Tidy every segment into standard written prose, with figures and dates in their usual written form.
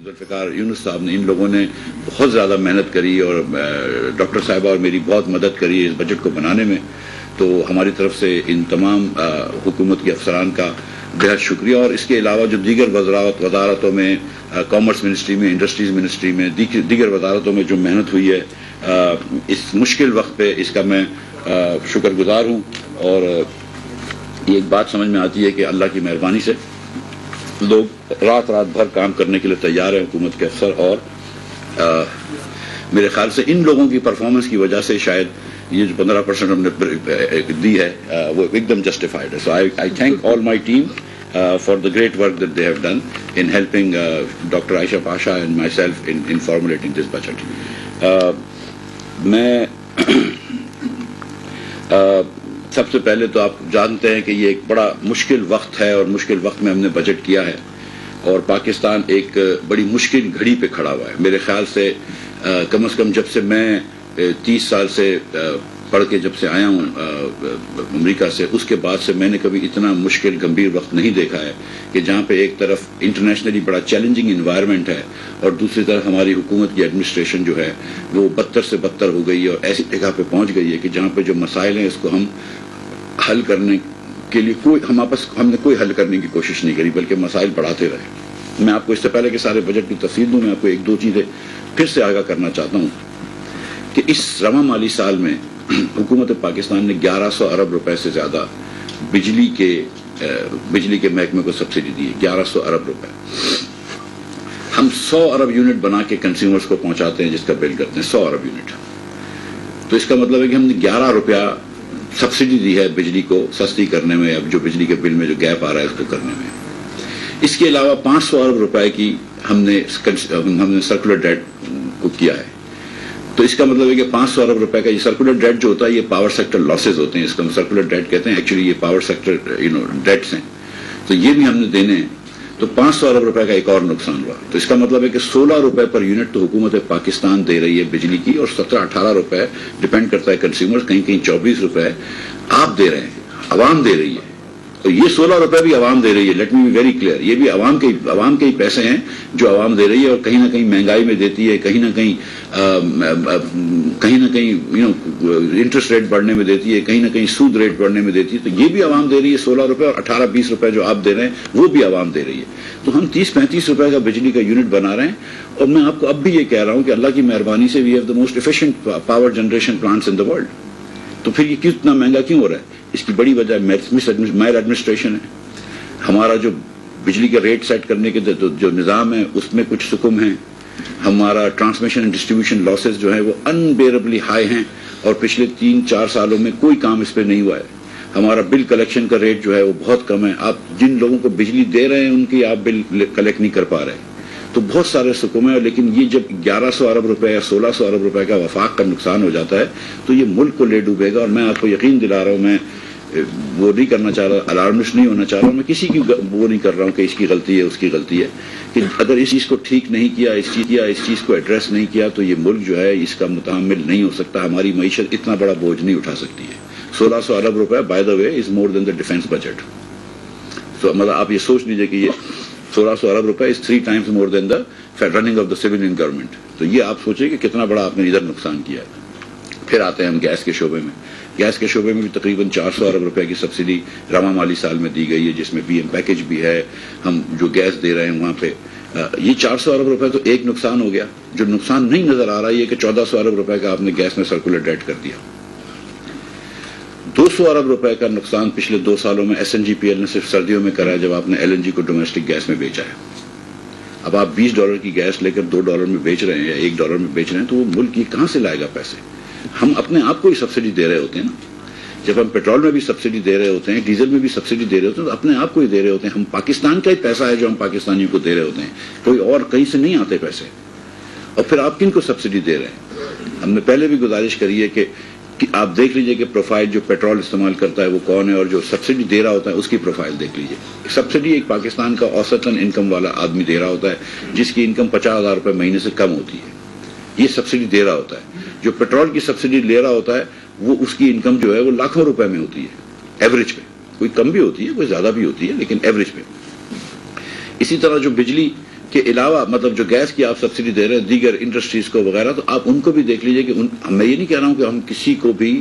ذوالفقار یونس صاحب نے، ان لوگوں نے بہت زیادہ محنت کری اور ڈاکٹر صاحبہ اور میری بہت مدد کری اس بجٹ کو بنانے میں. تو ہماری طرف سے ان تمام حکومت کے افسران کا بہت شکریہ. اور اس کے علاوہ جو دیگر وزارتوں میں، کامرس منسٹری میں، انڈسٹریز منسٹری میں، دیگر وزارتوں میں جو محنت ہوئی ہے اس مشکل وقت پہ، اس کا میں شکر گزار ہوں. اور یہ ایک بات سمجھ میں آتی ہے کہ اللہ کی مہربانی سے لوگ رات بھر کام کرنے کے لیے تیار ہیں، حکومت کے افسر. اور میرے خیال سے ان لوگوں کی پرفارمنس کی وجہ سے شاید یہ جو 15% ہم نے دی ہے وہ ایک دم جسٹیفائڈ ہے. So I thank all my team for the great work that they have done in helping Dr. Aisha Pasha and myself in formulating this budget. میں سب سے پہلے تو آپ جانتے ہیں کہ یہ ایک بڑا مشکل وقت ہے، اور مشکل وقت میں ہم نے بجٹ کیا ہے، اور پاکستان ایک بڑی مشکل گھڑی پہ کھڑا ہوا ہے. میرے خیال سے کم از کم جب سے میں 30 سال سے پڑھ کے جب سے آیا ہوں امریکہ سے، اس کے بعد سے میں نے کبھی اتنا مشکل گمبھیر وقت نہیں دیکھا ہے کہ جہاں پہ ایک طرف انٹرنیشنلی بڑا چیلنجنگ انوائرمنٹ ہے، اور دوسری طرف ہماری حکومت کی ایڈمنسٹریشن جو ہے وہ بدتر سے بدتر ہو گئی ہے، اور ایسی جگہ پہ پہنچ گئی ہے کہ جہاں پہ جو مسائل ہیں اس کو ہم حل کرنے کے لیے ہم نے کوئی حل کرنے کی کوشش نہیں کری، بلکہ مسائل بڑھاتے رہے. میں آپ کو اس سے پہلے کہ سارے بجٹ کی تفصیل دوں، میں آپ کو ایک دو چیزیں پھر سے آگاہ کرنا چاہتا ہوں کہ اس رواں مالی سال میں حکومت پاکستان نے 1100 ارب روپے سے زیادہ بجلی کے محکمے کو سبسڈی دی ہے. 1100 ارب روپے. ہم 100 ارب یونٹ بنا کے کنزیومرز کو پہنچاتے ہیں، جس کا بل کرتے ہیں 100 ارب یونٹ. تو اس کا مطلب ہے کہ ہم نے 11 روپیہ سبسڈی دی ہے بجلی کو سستی کرنے میں، اب جو بجلی کے بل میں جو گیپ آ رہا ہے اس کو کرنے میں. اس کے علاوہ 500 ارب روپے کی ہم نے سرکولر ڈیٹ کو کیا ہے. تو اس کا مطلب ہے کہ 500 ارب روپے کا یہ سرکولر ڈیٹ جو ہوتا ہے یہ پاور سیکٹر لاسز ہوتے ہیں، اس کو ہم سرکولر ڈیٹ کہتے ہیں. ایکچولی یہ پاور سیکٹر ڈیٹس ہیں، تو یہ بھی ہم نے دینے ہیں. تو 500 ارب روپے کا ایک اور نقصان ہوا. تو اس کا مطلب ہے کہ 16 روپے پر یونٹ تو حکومت پاکستان دے رہی ہے بجلی کی، اور 17-18 روپے ڈپینڈ کرتا ہے کنزیومر، کہیں 24 روپے آپ دے رہے ہیں، عوام دے رہی ہے. تو یہ 16 روپے بھی عوام دے رہی ہے. Let me be very clear, یہ بھی عوام کے ہی پیسے ہیں جو عوام دے رہی ہے، اور کہیں نہ کہیں مہنگائی میں دیتی ہے، کہیں نہ کہیں انٹرسٹ ریٹ بڑھنے میں دیتی ہے، کہیں نہ کہیں سود ریٹ بڑھنے میں دیتی ہے. تو یہ بھی عوام دے رہی ہے 16 روپے، اور 18-20 روپے جو آپ دے رہے ہیں وہ بھی عوام دے رہی ہے. تو ہم 30-35 روپے کا بجلی کا یونٹ بنا رہے ہیں. اور میں آپ کو اب بھی یہ کہہ رہا ہوں کہ اللہ کی مہربانی سے we have the most efficient power generation plants in the world. تو پھر یہ کتنا مہنگا کیوں ہو رہا ہے؟ اس کی بڑی وجہ میل ایڈمنسٹریشن ہے. ہمارا جو بجلی کا ریٹ سیٹ کرنے کے جو نظام ہے اس میں کچھ سکم ہیں. ہمارا ٹرانسمیشن اینڈ ڈسٹریبیوشن لاسز جو ہیں وہ انبیئربلی ہائی ہیں، اور پچھلے 3-4 سالوں میں کوئی کام اس پہ نہیں ہوا ہے. ہمارا بل کلیکشن کا ریٹ جو ہے وہ بہت کم ہے. آپ جن لوگوں کو بجلی دے رہے ہیں ان کی آپ بل کلیکٹ نہیں کر پا رہے. تو بہت سارے سکم ہیں. لیکن یہ جب 1100 ارب روپے یا 1600 ارب روپے کا وفاق کا نقصان ہو جاتا ہے تو یہ ملک کو لے ڈوبے گا. اور میں آپ کو یقین دلا رہا ہوں، میں وہ نہیں کرنا چاہ رہا، الارمسٹ نہیں ہونا چاہ رہا ہوں، میں کسی کی وہ نہیں کر رہا ہوں کہ اس کی غلطی ہے اس کی غلطی ہے، کہ اگر اس چیز کو ٹھیک نہیں کیا، اس چیز کو ایڈریس نہیں کیا تو یہ ملک جو ہے اس کا متحمل نہیں ہو سکتا. ہماری معیشت اتنا بڑا بوجھ نہیں اٹھا سکتی ہے. 1600 ارب روپے by the way is more than the defence budget. تو مطلب آپ یہ سوچ لیجیے کہ یہ 1600 ارب روپے از 3 times more than the running of the civilian government. تو یہ آپ سوچیں کہ کتنا بڑا آپ نے ادھر نقصان کیا ہے. پھر آتے ہیں ہم گیس کے شعبے میں. گیس کے شعبے میں بھی تقریباً 400 ارب روپے کی سبسڈی رواں مالی سال میں دی گئی ہے، جس میں پی ایم پیکج بھی ہے. ہم جو گیس دے رہے ہیں وہاں پہ یہ 400 ارب روپے تو ایک نقصان ہو گیا. جو نقصان نہیں نظر آ رہا ہے یہ کہ 1400 ارب روپے کا آپ نے گیس میں سرکولر ڈیٹ کر دیا. 200 ارب روپے کا نقصان پچھلے 2 سالوں میں S N G P L نے صرف سردیوں میں کرا ہے، جب آپ نے ایل این جی کو ڈومیسٹک گیس میں بیچا ہے. اب آپ $20 کی گیس لے کر $2 میں بیچ رہے ہیں یا $1 میں بیچ رہے ہیں، تو وہ ملک یہ کہاں سے لائے گا پیسے؟ ہم اپنے آپ کو ہی سبسڈی دے رہے ہوتے ہیں نا. جب ہم پیٹرول میں بھی سبسڈی دے رہے ہوتے ہیں، ڈیزل میں بھی سبسڈی دے رہے ہوتے ہیں، تو اپنے آپ کو ہی دے رہے ہوتے ہیں. ہم پاکستان کا ہی پیسہ ہے جو ہم پاکستانیوں کو دے رہے ہوتے ہیں، کوئی اور کہیں سے نہیں آتے پیسے. اور پھر آپ کن کو سبسڈی دے رہے ہیں؟ ہم نے پہلے بھی گزارش کری ہے کہ آپ دیکھ لیجئے کہ پروفائل جو پیٹرول استعمال کرتا ہے وہ کون ہے، اور جو سبسڈی دے رہا ہوتا ہے اس کی پروفائل دیکھ لیجئے. سبسڈی ایک پاکستان کا اوسطاً انکم والا آدمی دے رہا ہوتا ہے، جس کی انکم 50,000 روپے مہینے سے کم ہوتی ہے. یہ سبسڈی دے رہا ہوتا ہے. جو پیٹرول کی سبسڈی لے رہا ہوتا ہے وہ اس کی انکم جو ہے وہ لاکھوں روپے میں ہوتی ہے ایوریج پہ. کوئی کم بھی ہوتی ہے، کوئی زیادہ بھی ہوتی ہے، لیکن ایوریج پہ. اسی طرح جو بجلی کے علاوہ مطلب جو گیس کی آپ سبسڈی دے رہے ہیں دیگر انڈسٹریز کو وغیرہ، تو آپ ان کو بھی دیکھ لیجئے کہ میں یہ نہیں کہہ رہا ہوں کہ ہم کسی کو بھی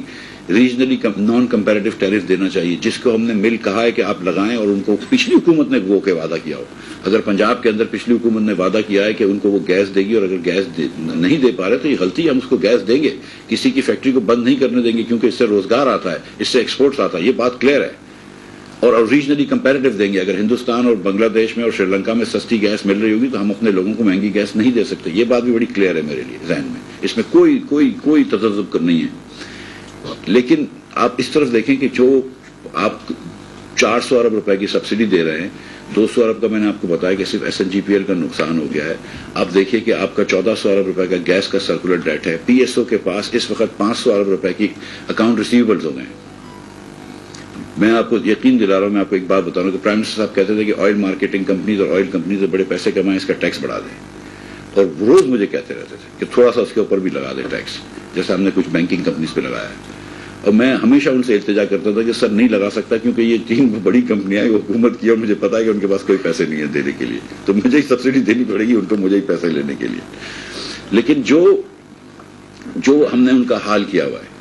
ریجنلی نان کمپیریٹو ٹیرف دینا چاہیے، جس کو ہم نے مل کہا ہے کہ آپ لگائیں، اور ان کو پچھلی حکومت نے وہ کے وعدہ کیا ہو. اگر پنجاب کے اندر پچھلی حکومت نے وعدہ کیا ہے کہ ان کو وہ گیس دے گی، اور اگر گیس نہیں دے پا رہے تو یہ غلطی ہے، ہم اس کو گیس دیں گے، کسی کی فیکٹری کو بند نہیں کرنے دیں گے، کیونکہ اس سے روزگار آتا ہے، اس سے ایکسپورٹس آتا ہے، یہ بات کلیئر ہے. اور ریجنلی کمپیریٹو دیں گے. اگر ہندوستان اور بنگلہ دیش میں اور سری لنکا میں سستی گیس مل رہی ہوگی تو ہم اپنے لوگوں کو مہنگی گیس نہیں دے سکتے. یہ بات بھی بڑی کلیئر ہے میرے لیے ذہن میں، اس میں کوئی تذبذب نہیں ہے. لیکن آپ اس طرف دیکھیں کہ جو آپ 400 ارب روپے کی سبسڈی دے رہے ہیں، 200 ارب کا میں نے آپ کو بتایا کہ صرف SNGPL کا نقصان ہو گیا ہے. آپ دیکھیے کہ آپ کا 1400 ارب روپے کا گیس کا سرکولر ڈیٹ ہے. PSO کے پاس اس وقت 500 ارب روپے کی اکاؤنٹ ریسیویبلز ہو گئے ہیں. میں آپ کو یقین دلا رہا ہوں، میں آپ کو ایک بات بتا رہا ہوں کہ پرائم منسٹر صاحب کہتے تھے کہ آئل مارکیٹنگ کمپنیز اور آئل کمپنیز سے بڑے پیسے کمائیں، اس کا ٹیکس بڑھا دیں. اور روز مجھے کہتے رہتے تھے کہ تھوڑا سا اس کے اوپر بھی لگا دیں ٹیکس، جیسے ہم نے کچھ بینکنگ کمپنیز پہ لگایا ہے. اور میں ہمیشہ ان سے التجا کرتا تھا کہ سر نہیں لگا سکتا، کیونکہ یہ 3 بڑی کمپنیاں ہیں حکومت کی، اور مجھے پتا ہے کہ ان کے پاس کوئی پیسے نہیں ہے دینے کے لیے، تو مجھے ہی سبسڈی دینی پڑے گی ان کو، مجھے ہی پیسے لینے کے لیے. لیکن جو ہم نے ان کا حال کیا ہوا ہے،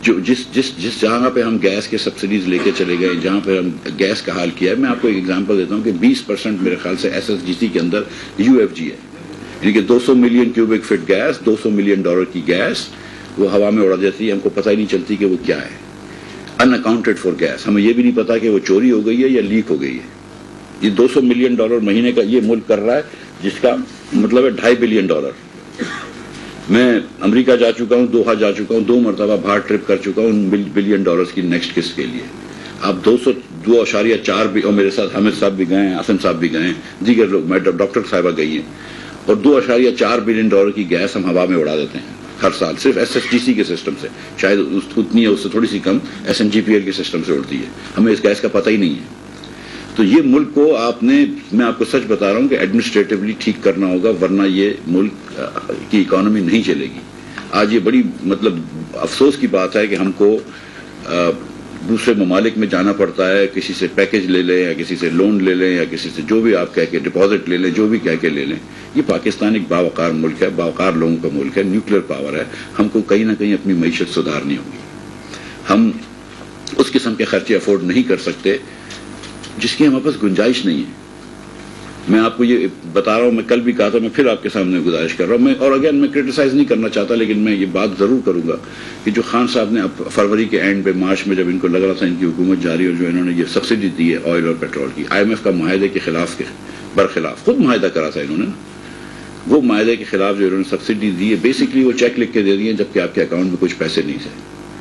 جو جس جہاں پہ ہم گیس کے سبسڈیز لے کے چلے گئے، جہاں پہ ہم گیس کا حال کیا ہے، میں آپ کو ایک ایگزامپل دیتا ہوں کہ 20% میرے خیال سے SSGC کے اندر UFG ہے، یعنی کہ 200 ملین کیوبک فٹ گیس، $200 ملین کی گیس وہ ہوا میں اڑا جاتی ہے، ہم کو پتہ ہی نہیں چلتی کہ وہ کیا ہے. ان اکاؤنٹڈ فار گیس، ہمیں یہ بھی نہیں پتا کہ وہ چوری ہو گئی ہے یا لیک ہو گئی ہے. یہ $200 ملین مہینے کا یہ ملک کر رہا ہے، جس کا مطلب ہے $2.5 بلین. میں امریکہ جا چکا ہوں، دوحہ جا چکا ہوں، 2 مرتبہ باہر ٹرپ کر چکا ہوں $1 بلین کی نیکسٹ قسط کے لیے. آپ 2.4 اور میرے ساتھ حامد صاحب بھی گئے ہیں، آسم صاحب بھی گئے ہیں، دیگر لوگ، میں ڈاکٹر صاحبہ گئی ہیں، اور $2.4 بلین کی گیس ہم ہوا میں اڑا دیتے ہیں ہر سال، صرف SSGC کے سسٹم سے. شاید اتنی ہے، اس سے تھوڑی سی کم SNGPL کے سسٹم سے اڑتی ہے. ہمیں اس گیس کا پتہ ہی نہیں ہے. تو یہ ملک کو میں آپ کو سچ بتا رہا ہوں کہ ایڈمنسٹریٹولی ٹھیک کرنا ہوگا، ورنہ یہ ملک کی اکانومی نہیں چلے گی. آج یہ بڑی مطلب افسوس کی بات ہے کہ ہم کو دوسرے ممالک میں جانا پڑتا ہے، کسی سے پیکج لے لیں یا کسی سے لون لے لیں یا کسی سے جو بھی آپ کہہ کے ڈپازٹ لے لیں، جو بھی کہہ کے لے لیں. یہ پاکستان ایک باوقار ملک ہے، باوقار لوگوں کا ملک ہے، نیوکلیر پاور ہے. ہم کو کہیں نہ کہیں اپنی معیشت سدھارنی ہوگی. ہم اس قسم کے خرچے افورڈ نہیں کر سکتے جس کی ہمارے پاس گنجائش نہیں ہے. میں آپ کو یہ بتا رہا ہوں، میں کل بھی کہا تھا، میں پھر آپ کے سامنے گزارش کر رہا ہوں. اور اگین میں کرٹیسائز نہیں کرنا چاہتا، لیکن میں یہ بات ضرور کروں گا کہ جو خان صاحب نے اب فروری کے اینڈ پہ، مارچ میں جب ان کو لگ رہا تھا ان کی حکومت جاری، اور جو انہوں نے یہ سبسڈی دی ہے آئل اور پیٹرول کی، IMF کا معاہدے کے برخلاف خود معاہدہ کرا تھا انہوں نے، وہ معاہدے کے خلاف جو انہوں نے سبسڈی دی ہے، بیسکلی وہ چیک لکھ کے دے دیے جبکہ آپ کے اکاؤنٹ میں کچھ پیسے نہیں تھے.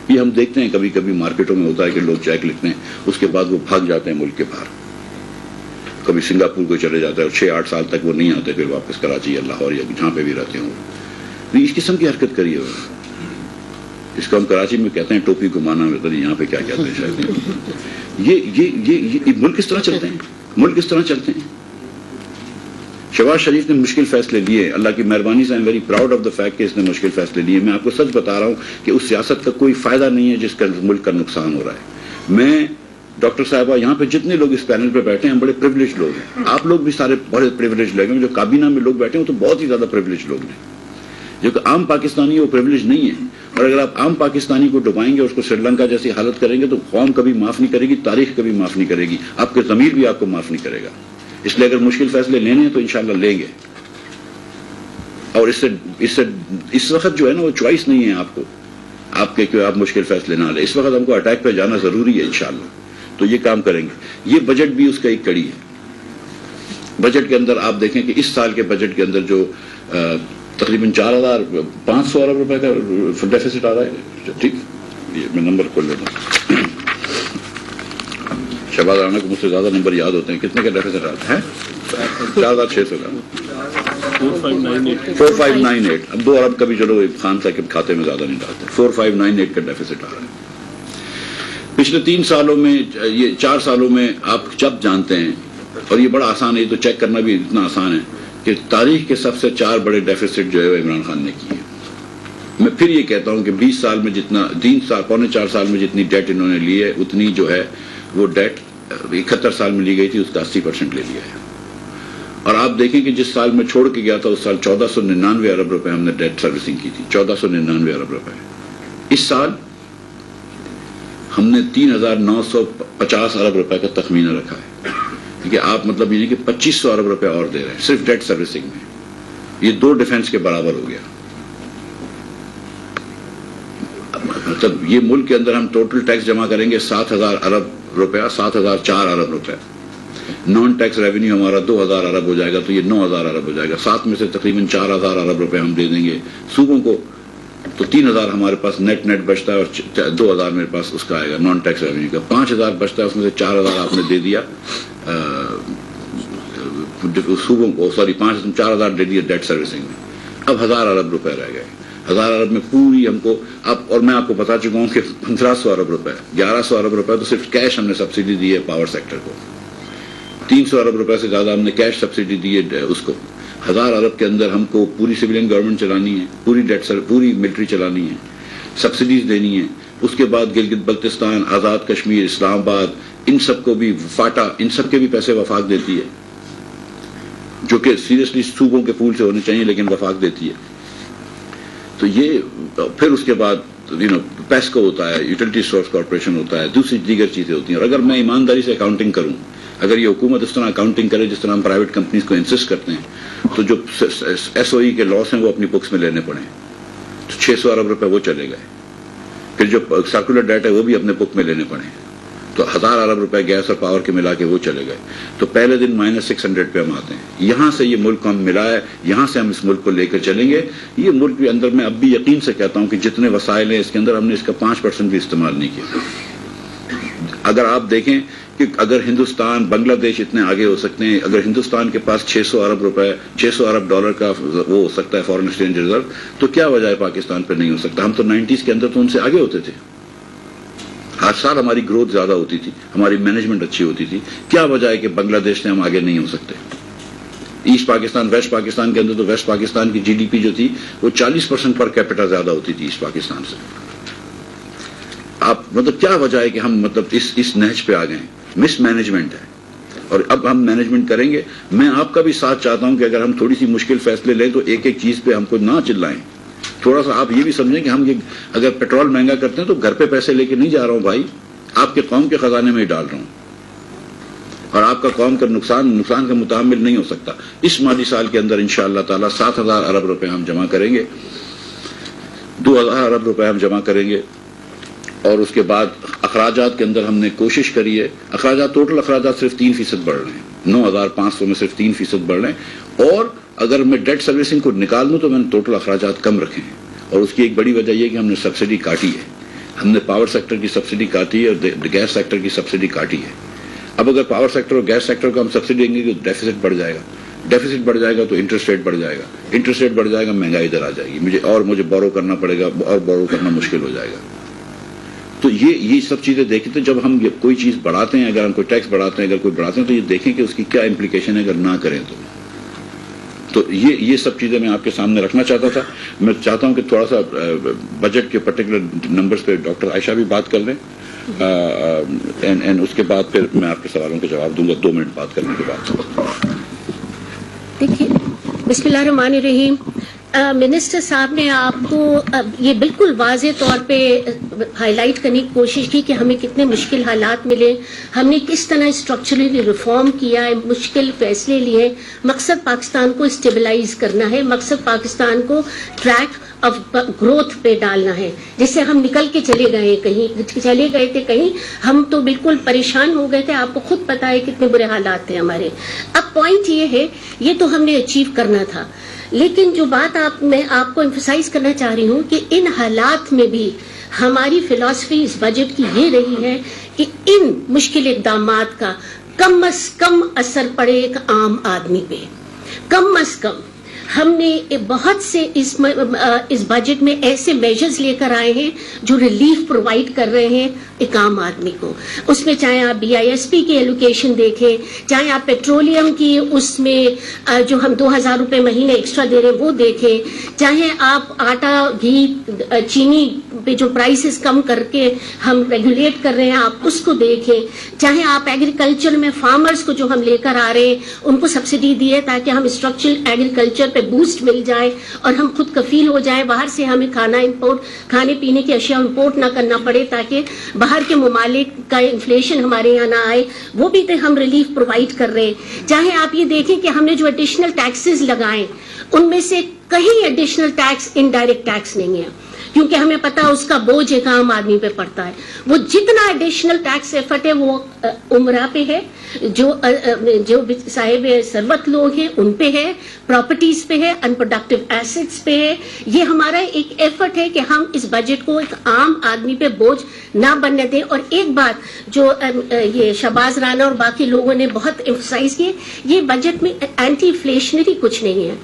یہ ہم دیکھتے ہیں کبھی کبھی مارکیٹوں میں ہوتا ہے کہ لوگ چیک لکھتے ہیں، اس کے بعد وہ بھاگ جاتے ہیں ملک کے باہر، کبھی سنگاپور کو چلے جاتا ہے، اور 6-8 سال تک وہ نہیں آتے، پھر واپس کراچی یا لاہور یا جہاں پہ بھی رہتے ہوں. اس قسم کی حرکت کریے. اس کو ہم کراچی میں کہتے ہیں ٹوپی گھمانا، یہاں پہ کیا کہتے ہیں شاید. یہ ملک کس طرح چلتے ہیں، ملک کس طرح چلتے ہیں. شہباز شریف نے مشکل فیصلے لیے، اللہ کی مہربانی سے very proud of the fact کہ اس نے مشکل فیصلے لیے. میں آپ کو سچ بتا رہا ہوں کہ اس سیاست کا کوئی فائدہ نہیں ہے جس کا ملک کا نقصان ہو رہا ہے. میں ڈاکٹر صاحبہ، یہاں پہ جتنے لوگ اس پینل پہ بیٹھے ہیں بڑے پریویلیج لوگ ہیں. آپ لوگ بھی سارے بڑے پریویلیج لوگ ہیں. جو کابینہ میں لوگ بیٹھے ہیں تو بہت ہی زیادہ پریویلیج لوگ ہیں. جو کہ عام پاکستانی وہ پریویلیج نہیں ہے. اور اگر آپ عام پاکستانی کو ڈبائیں گے، اس کو سری لنکا جیسی حالت کریں گے، تو قوم کبھی معاف نہیں کرے گی، تاریخ کبھی معاف نہیں کرے گی، آپ کے ضمیر بھی آپ کو معاف نہیں کرے گا. اس لیے اگر مشکل فیصلے لینے ہیں تو انشاءاللہ لیں گے. اور اس وقت جو ہے نا وہ چوائس نہیں ہے آپ کو، آپ کے کہ آپ مشکل فیصلے نہ لیں. اس وقت ہم کو اٹیک پہ جانا ضروری ہے انشاءاللہ. تو یہ کام کریں گے. یہ بجٹ بھی اس کا ایک کڑی ہے. بجٹ کے اندر آپ دیکھیں کہ اس سال کے بجٹ کے اندر جو تقریباً 4,500 ارب روپے کا ڈیفیسٹ آ رہا ہے. ٹھیک، یہ میں نمبر کھول لیتا ہوں. شہباز رانا کو مجھ سے زیادہ نمبر یاد ہوتے ہیں. کتنے کا ڈیفیسٹ آتا ہے؟ 4,600 کا. 4598. اب 2 ارب کا بھی چلو خان صاحب کے کھاتے میں زیادہ نہیں ڈالتے. 4598 کا ڈیفیسٹ آ رہا ہے. پچھلے 3 سالوں میں، یہ 4 سالوں میں آپ جب جانتے ہیں، اور یہ بڑا آسان ہے، یہ تو چیک کرنا بھی اتنا آسان ہے کہ تاریخ کے سب سے 4 بڑے ڈیفیسٹ جو ہے وہ عمران خان نے کیے. میں پھر یہ کہتا ہوں کہ 20 سال میں جتنا، 4 سال میں جتنی ڈیٹ انہوں نے لی ہے، اتنی جو ہے وہ ڈیٹ 71 سال میں لی گئی تھی، اس کا 80% لے لیا ہے. اور آپ دیکھیں کہ جس سال میں چھوڑ کے گیا تھا اس سال 1499 ارب روپے ہم نے ڈیٹ سروسنگ کی تھی، 1499 ارب روپے. اس سال ہم نے 3950 ارب روپے کا تخمینہ رکھا ہے، کیونکہ آپ مطلب یہ کہ 2500 ارب روپے اور دے رہے ہیں صرف ڈیٹ سروسنگ میں. یہ 2 ڈیفنس کے برابر ہو گیا. مطلب یہ ملک کے اندر ہم ٹوٹل ٹیکس جمع کریں گے 7000 ارب روپیہ، 7004 ارب روپے. نان ٹیکس ریونیو ہمارا 2000 ارب ہو جائے گا، تو یہ 9000 ارب ہو جائے گا. 7 میں سے تقریباً 4000 ارب روپے ہم دے دیں گے صوبوں کو، تو 3000 ہمارے پاس نیٹ بچتا ہے، اور 2000 میرے پاس اس کا آئے گا نان ٹیکس ریونیو کا. 5000 بچتا ہے، اس میں سے 4000 آپ نے دے دیا صوبوں کو، 4000 دے دیا ڈیٹ سروسنگ میں. اب 1000 ارب روپے رہ گئے. 1000 ارب میں پوری ہم کو اب، اور میں آپ کو بتا چکا ہوں کہ 1500 ارب روپے، 1100 ارب روپے تو صرف کیش ہم نے سبسڈی دی ہے پاور سیکٹر کو. 300 ارب روپے سے زیادہ ہم نے کیش سبسڈی دی ہے اس کو. 1000 ارب کے اندر ہم کو پوری سویلین گورنمنٹ چلانی ہے، پوری ملٹری چلانی ہے، سبسڈیز دینی ہے. اس کے بعد گلگت بلتستان، آزاد کشمیر، اسلام آباد، ان سب کو بھی فاٹا، ان سب کے بھی پیسے وفاق دیتی ہے، جو کہ سیریسلی صوبوں کے پول سے ہونے چاہیے لیکن وفاق دیتی ہے. تو یہ پھر اس کے بعد پیسکو ہوتا ہے، یوٹیلٹی سورس کارپوریشن ہوتا ہے، دوسری دیگر چیزیں ہوتی ہیں. اور اگر میں ایمانداری سے اکاؤنٹنگ کروں، اگر یہ حکومت اس طرح اکاؤنٹنگ کرے جس طرح ہم پرائیویٹ کمپنیز کو انسسٹ کرتے ہیں، تو جو ایس او ای کے لاس ہیں وہ اپنی بکس میں لینے پڑیں. تو 600 ارب روپے وہ چلے گئے. پھر جو سرکولر ڈیٹ ہے وہ بھی اپنے بک میں لینے پڑیں. تو 1000 ارب روپے گیس اور پاور کے ملا کے وہ چلے گئے. تو پہلے دن -600 پہ ہم آتے ہیں. یہاں سے یہ ملک ہم ملا ہے، یہاں سے ہم اس ملک کو لے کر چلیں گے. یہ ملک کے اندر میں اب بھی یقین سے کہتا ہوں کہ جتنے وسائل ہیں اس کے اندر ہم نے اس کا 5% بھی استعمال نہیں کیا. اگر آپ دیکھیں کہ اگر ہندوستان، بنگلہ دیش اتنے آگے ہو سکتے ہیں، اگر ہندوستان کے پاس 600 ارب روپے، 600 ارب ڈالر کا وہ ہو سکتا ہے فارن ایکسچینج ریزرو، تو کیا وجہ ہے پاکستان پہ نہیں ہو سکتا؟ ہم تو 90s کے اندر تو ان سے آگے ہوتے تھے. ہر سال ہماری گروتھ زیادہ ہوتی تھی، ہماری مینجمنٹ اچھی ہوتی تھی. کیا وجہ ہے کہ بنگلہ دیش سے ہم آگے نہیں ہو سکتے؟ ایسٹ پاکستان، ویسٹ پاکستان کے اندر تو ویسٹ پاکستان کی جی ڈی پی جو تھی وہ 40% پر کیپٹا زیادہ ہوتی تھی ایسٹ پاکستان سے. آپ مطلب کیا وجہ ہے کہ ہم مطلب اس نہج پہ آ گئے ہیں؟ مس مینجمنٹ ہے. اور اب ہم مینجمنٹ کریں گے. میں آپ کا بھی ساتھ چاہتا ہوں کہ اگر ہم تھوڑی سی مشکل فیصلے لیں تو ایک ایک چیز پہ ہم کو نہ چلائیں. تھوڑا سا آپ یہ بھی سمجھیں کہ ہم یہ اگر پیٹرول مہنگا کرتے ہیں تو گھر پہ پیسے لے کے نہیں جا رہا ہوں بھائی، آپ کے قوم کے خزانے میں ہی ڈال رہا ہوں، اور آپ کا قوم کا نقصان کا متحمل نہیں ہو سکتا. اس مالی سال کے اندر انشاءاللہ تعالی 7000 ارب روپے ہم جمع کریں گے، 2000 ارب روپے ہم جمع کریں گے. اور اس کے بعد اخراجات کے اندر ہم نے کوشش کری ہے، اخراجات ٹوٹل اخراجات صرف 3% بڑھ رہے ہیں، 9500 میں صرف 3% بڑھ رہے ہیں. اور اگر میں ڈیٹ سروسنگ کو نکال دوں تو میں نے ٹوٹل اخراجات کم رکھے ہیں. اور اس کی ایک بڑی وجہ یہ کہ ہم نے سبسڈی کاٹی ہے. ہم نے پاور سیکٹر کی سبسڈی کاٹی ہے اور گیس سیکٹر کی سبسڈی کاٹی ہے. اب اگر پاور سیکٹر اور گیس سیکٹر کو ہم سبسڈی دیں گے تو ڈیفیسٹ بڑھ جائے گا، ڈیفیسٹ بڑھ جائے گا تو انٹرسٹ ریٹ بڑھ جائے گا، انٹرسٹ ریٹ بڑھ جائے گا مہنگائی ادھر آ جائے گی، مجھے بورو کرنا پڑے گا، اور بورو کرنا مشکل ہو جائے گا. تو یہ سب چیزیں دیکھیں. تو جب ہم کوئی چیز بڑھاتے ہیں، اگر ہم کوئی ٹیکس بڑھاتے ہیں، اگر کوئی بڑھاتے ہیں، تو یہ دیکھیں کہ اس کی کیا امپلیکیشن ہے اگر نہ کریں تو یہ سب چیزیں میں آپ کے سامنے رکھنا چاہتا تھا. میں چاہتا ہوں کہ تھوڑا سا بجٹ کے پرٹیکولر نمبرز پہ ڈاکٹر عائشہ بھی بات کر لیں، اس کے بعد پھر میں آپ کے سوالوں کے جواب دوں گا 2 منٹ بات کرنے کے بعد. دیکھیے، بسم اللہ الرحمن الرحیم. منسٹر صاحب نے آپ کو یہ بالکل واضح طور پہ ہائی لائٹ کرنے کی کوشش کی کہ ہمیں کتنے مشکل حالات ملے، ہم نے کس طرح اسٹرکچرلی ریفارم کیا ہے، مشکل فیصلے لیے. مقصد پاکستان کو اسٹیبلائز کرنا ہے، مقصد پاکستان کو ٹریک آف گروتھ پہ ڈالنا ہے، جس سے ہم نکل کے چلے گئے تھے کہیں ہم تو بالکل پریشان ہو گئے تھے. آپ کو خود پتا ہے کتنے برے حالات تھے ہمارے. اب پوائنٹ یہ ہے، یہ تو ہم نے اچیو کرنا تھا، لیکن جو بات میں آپ کو ایمفسائز کرنا چاہ رہی ہوں کہ ان حالات میں بھی ہماری فلسفی اس بجٹ کی یہ رہی ہے کہ ان مشکل اقدامات کا کم از کم اثر پڑے ایک عام آدمی پہ. کم از کم ہم نے بہت سے اس بجٹ میں ایسے میجرز لے کر آئے ہیں جو ریلیف پرووائڈ کر رہے ہیں ایک عام آدمی کو. اس میں چاہے آپ BISP کی ایلوکیشن دیکھیں, چاہے آپ پیٹرولیم کی اس میں جو ہم 2000 روپے مہینے ایکسٹرا دے رہے ہیں وہ دیکھیں, چاہے آپ آٹا, گھی, چینی پہ جو پرائسز کم کر کے ہم ریگولیٹ کر رہے ہیں آپ اس کو دیکھیں, چاہے آپ ایگریکلچر میں فارمرز کو جو ہم لے کر آ رہے ہیں ان کو سبسڈی دیے تاکہ ہم اسٹرکچرل ایگریکلچر پہ بوسٹ مل جائے اور ہم خود کفیل ہو جائیں, باہر سے ہمیں کھانے پینے کی اشیاء امپورٹ نہ کرنا پڑے تاکہ باہر کے ممالک کا انفلیشن ہمارے یہاں نہ آئے, وہ بھی ہم ریلیف پرووائڈ کر رہے ہیں. چاہے آپ یہ دیکھیں کہ ہم نے جو ایڈیشنل ٹیکسز لگائے ان میں سے کہیں ایڈیشنل ٹیکس انڈائریکٹ ٹیکس نہیں ہے, کیونکہ ہمیں پتا اس کا بوجھ ایک عام آدمی پہ پڑتا ہے. وہ جتنا ایڈیشنل ٹیکس ایفرٹ ہے وہ عمرہ پہ ہے, جو صاحب ثروت لوگ ہیں ان پہ ہے, پراپرٹیز پہ ہے, ان پروڈکٹیو ایسٹس پہ ہے. یہ ہمارا ایک ایفرٹ ہے کہ ہم اس بجٹ کو ایک عام آدمی پہ بوجھ نہ بننے دیں. اور ایک بات جو یہ شہباز رانا اور باقی لوگوں نے بہت ایمفسائز کی, یہ بجٹ میں اینٹی انفلیشنری کچھ نہیں ہے.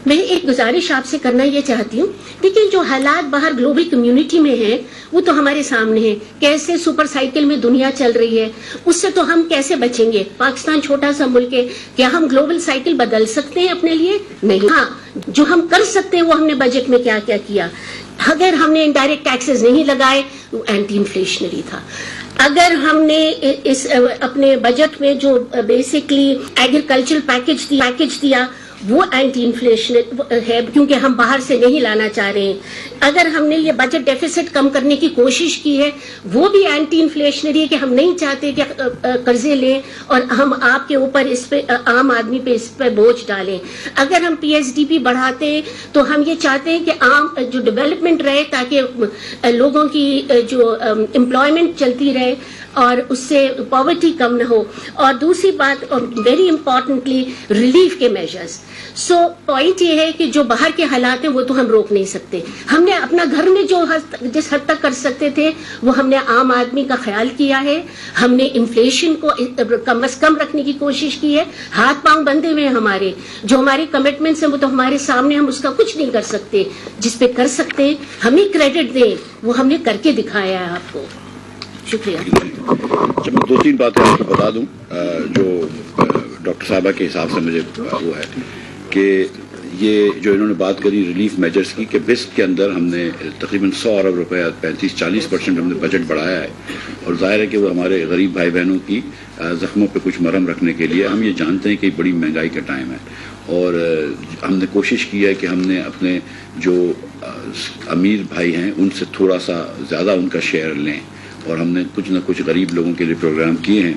میں ایک گزارش آپ سے کرنا یہ چاہتی ہوں, دیکھیں جو حالات باہر گلوبل کمیونٹی میں ہیں وہ تو ہمارے سامنے ہیں, کیسے سپر سائیکل میں دنیا چل رہی ہے, اس سے تو ہم کیسے بچیں گے. پاکستان چھوٹا سا ملک ہے, کیا ہم گلوبل سائیکل بدل سکتے ہیں اپنے لیے؟ نہیں. ہاں, جو ہم کر سکتے ہیں وہ ہم نے بجٹ میں کیا کیا کیا. اگر ہم نے انڈائریکٹ ٹیکسز نہیں لگائے وہ اینٹی انفلیشنری تھا. اگر ہم نے اس اپنے بجٹ میں جو بیسکلی ایگریکلچر پیکج دیا وہ اینٹی انفلیشن ہے, کیونکہ ہم باہر سے نہیں لانا چاہ رہے ہیں. اگر ہم نے یہ بجٹ ڈیفیسٹ کم کرنے کی کوشش کی ہے وہ بھی اینٹی انفلیشنری ہے کہ ہم نہیں چاہتے کہ قرضے لیں اور ہم آپ کے اوپر اس پہ عام آدمی پہ اس پہ بوجھ ڈالیں. اگر ہم PSDP بڑھاتے ہیں تو ہم یہ چاہتے ہیں کہ عام جو ڈیولپمنٹ رہے تاکہ لوگوں کی جو امپلائمنٹ چلتی رہے اور اس سے پاورٹی کم نہ ہو. اور دوسری بات ویری امپورٹنٹلی ریلیف کے میجرز. سو پوائنٹ یہ ہے کہ جو باہر کے حالات ہیں وہ تو ہم روک نہیں سکتے. ہم نے اپنا گھر میں جو جس حد تک کر سکتے تھے وہ ہم نے عام آدمی کا خیال کیا ہے. ہم نے انفلیشن کو کم از کم رکھنے کی کوشش کی ہے. ہاتھ پاؤں بندھے ہوئے ہیں ہمارے, جو ہمارے کمٹمنٹس ہیں وہ تو ہمارے سامنے, ہم اس کا کچھ نہیں کر سکتے. جس پہ کر سکتے ہیں ہمیں کریڈٹ دیں, وہ ہم نے کر کے دکھایا ہے آپ کو. شکریہ. جب میں 2-3 باتیں آپ کو بتا دوں جو ڈاکٹر صاحبہ کے حساب سے مجھے وہ ہے کہ یہ جو انہوں نے بات کری ریلیف میجرز کی کہ بسٹ کے اندر ہم نے تقریباً 100 ارب روپے 35-40% ہم نے بجٹ بڑھایا ہے. اور ظاہر ہے کہ وہ ہمارے غریب بھائی بہنوں کی زخموں پہ کچھ مرہم رکھنے کے لیے. ہم یہ جانتے ہیں کہ بڑی مہنگائی کا ٹائم ہے اور ہم نے کوشش کی ہے کہ ہم نے اپنے جو امیر بھائی ہیں ان سے تھوڑا سا زیادہ ان کا شیئر لیں اور ہم نے کچھ نہ کچھ غریب لوگوں کے لیے پروگرام کیے ہیں.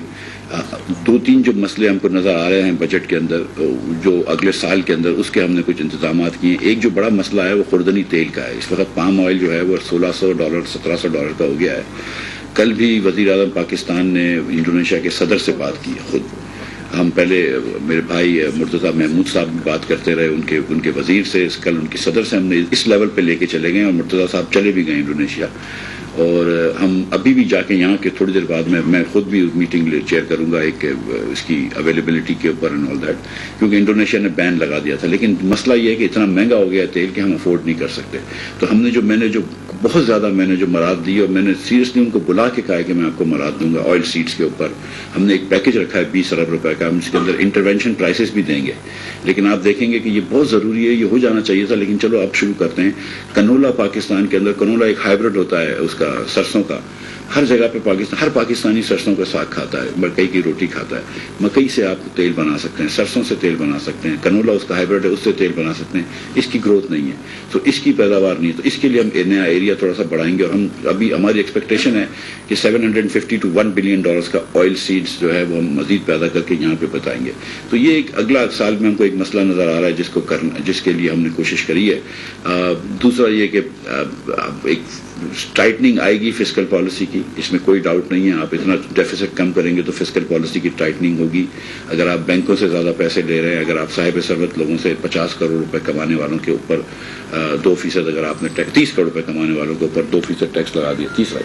2-3 جو مسئلے ہم کو نظر آ رہے ہیں بجٹ کے اندر جو اگلے سال کے اندر, اس کے ہم نے کچھ انتظامات کیے ہیں. ایک جو بڑا مسئلہ ہے وہ خوردنی تیل کا ہے. اس وقت پام آئل جو ہے وہ $1600 $1700 کا ہو گیا ہے. کل بھی وزیر اعظم پاکستان نے انڈونیشیا کے صدر سے بات کی. خود ہم پہلے میرے بھائی مرتضیٰ محمود صاحب بھی بات کرتے رہے ان کے وزیر سے, کل ان کے صدر سے ہم نے اس لیول پہ لے کے چلے گئے اور مرتضیٰ صاحب چلے بھی گئے انڈونیشیا. اور ہم ابھی بھی جا کے یہاں کے تھوڑی دیر بعد میں خود بھی میٹنگ چیئر کروں گا ایک اس کی اویلیبلٹی کے اوپر اینڈ آل دیٹ, کیونکہ انڈونیشیا نے بین لگا دیا تھا. لیکن مسئلہ یہ ہے کہ اتنا مہنگا ہو گیا تیل کہ ہم افورڈ نہیں کر سکتے. تو ہم نے میں نے جو بہت زیادہ مراد دی اور میں نے سیریسلی ان کو بلا کے کہا کہ میں آپ کو مراد دوں گا. آئل سیڈز کے اوپر ہم نے ایک پیکج رکھا ہے 20 ارب روپے کا. ہم اس کے اندر انٹرونشن پرائسز بھی دیں گے, لیکن آپ دیکھیں گے کہ یہ بہت ضروری ہے, یہ ہو جانا چاہیے تھا. لیکن چلو اب شروع کرتے ہیں. کنولا پاکستان کے اندر, کنولا ایک ہائیبرڈ ہوتا ہے اس کا سرسوں کا. ہر جگہ پہ ہر پاکستانی سرسوں کا ساگ کھاتا ہے, مکئی کی روٹی کھاتا ہے. مکئی سے آپ تیل بنا سکتے ہیں, سرسوں سے تیل بنا سکتے ہیں. کنولا اس کا ہائیبرڈ ہے, اس سے تیل بنا سکتے ہیں. اس کی گروتھ نہیں ہے تو اس کی پیداوار نہیں ہے, تو اس کے لیے ہم نیا ایریا تھوڑا سا بڑھائیں گے. اور ہم ابھی ہماری ایکسپیکٹیشن ہے کہ $750 to $1 billion کا آئل سیڈز جو ہے وہ ہم مزید پیدا کر کے یہاں پہ بتائیں گے. تو یہ ایک اگلا سال میں ہم کو ایک مسئلہ نظر آ رہا ہے جس کے لیے ہم نے کوشش کری ہے. دوسرا یہ کہ ایک ٹائٹننگ آئے گی فسکل پالیسی کی, اس میں کوئی ڈاؤٹ نہیں ہے. آپ اتنا ڈیفیسٹ کم کریں گے تو فسکل پالیسی کی ٹائٹننگ ہوگی. اگر آپ بینکوں سے زیادہ پیسے لے رہے ہیں, اگر آپ صاحب ثروت لوگوں سے 50 کروڑ روپے کمانے والوں کے اوپر 2%, اگر آپ نے 30 کروڑ روپے کمانے والوں کے اوپر 2% ٹیکس لگا دیا, تیسرا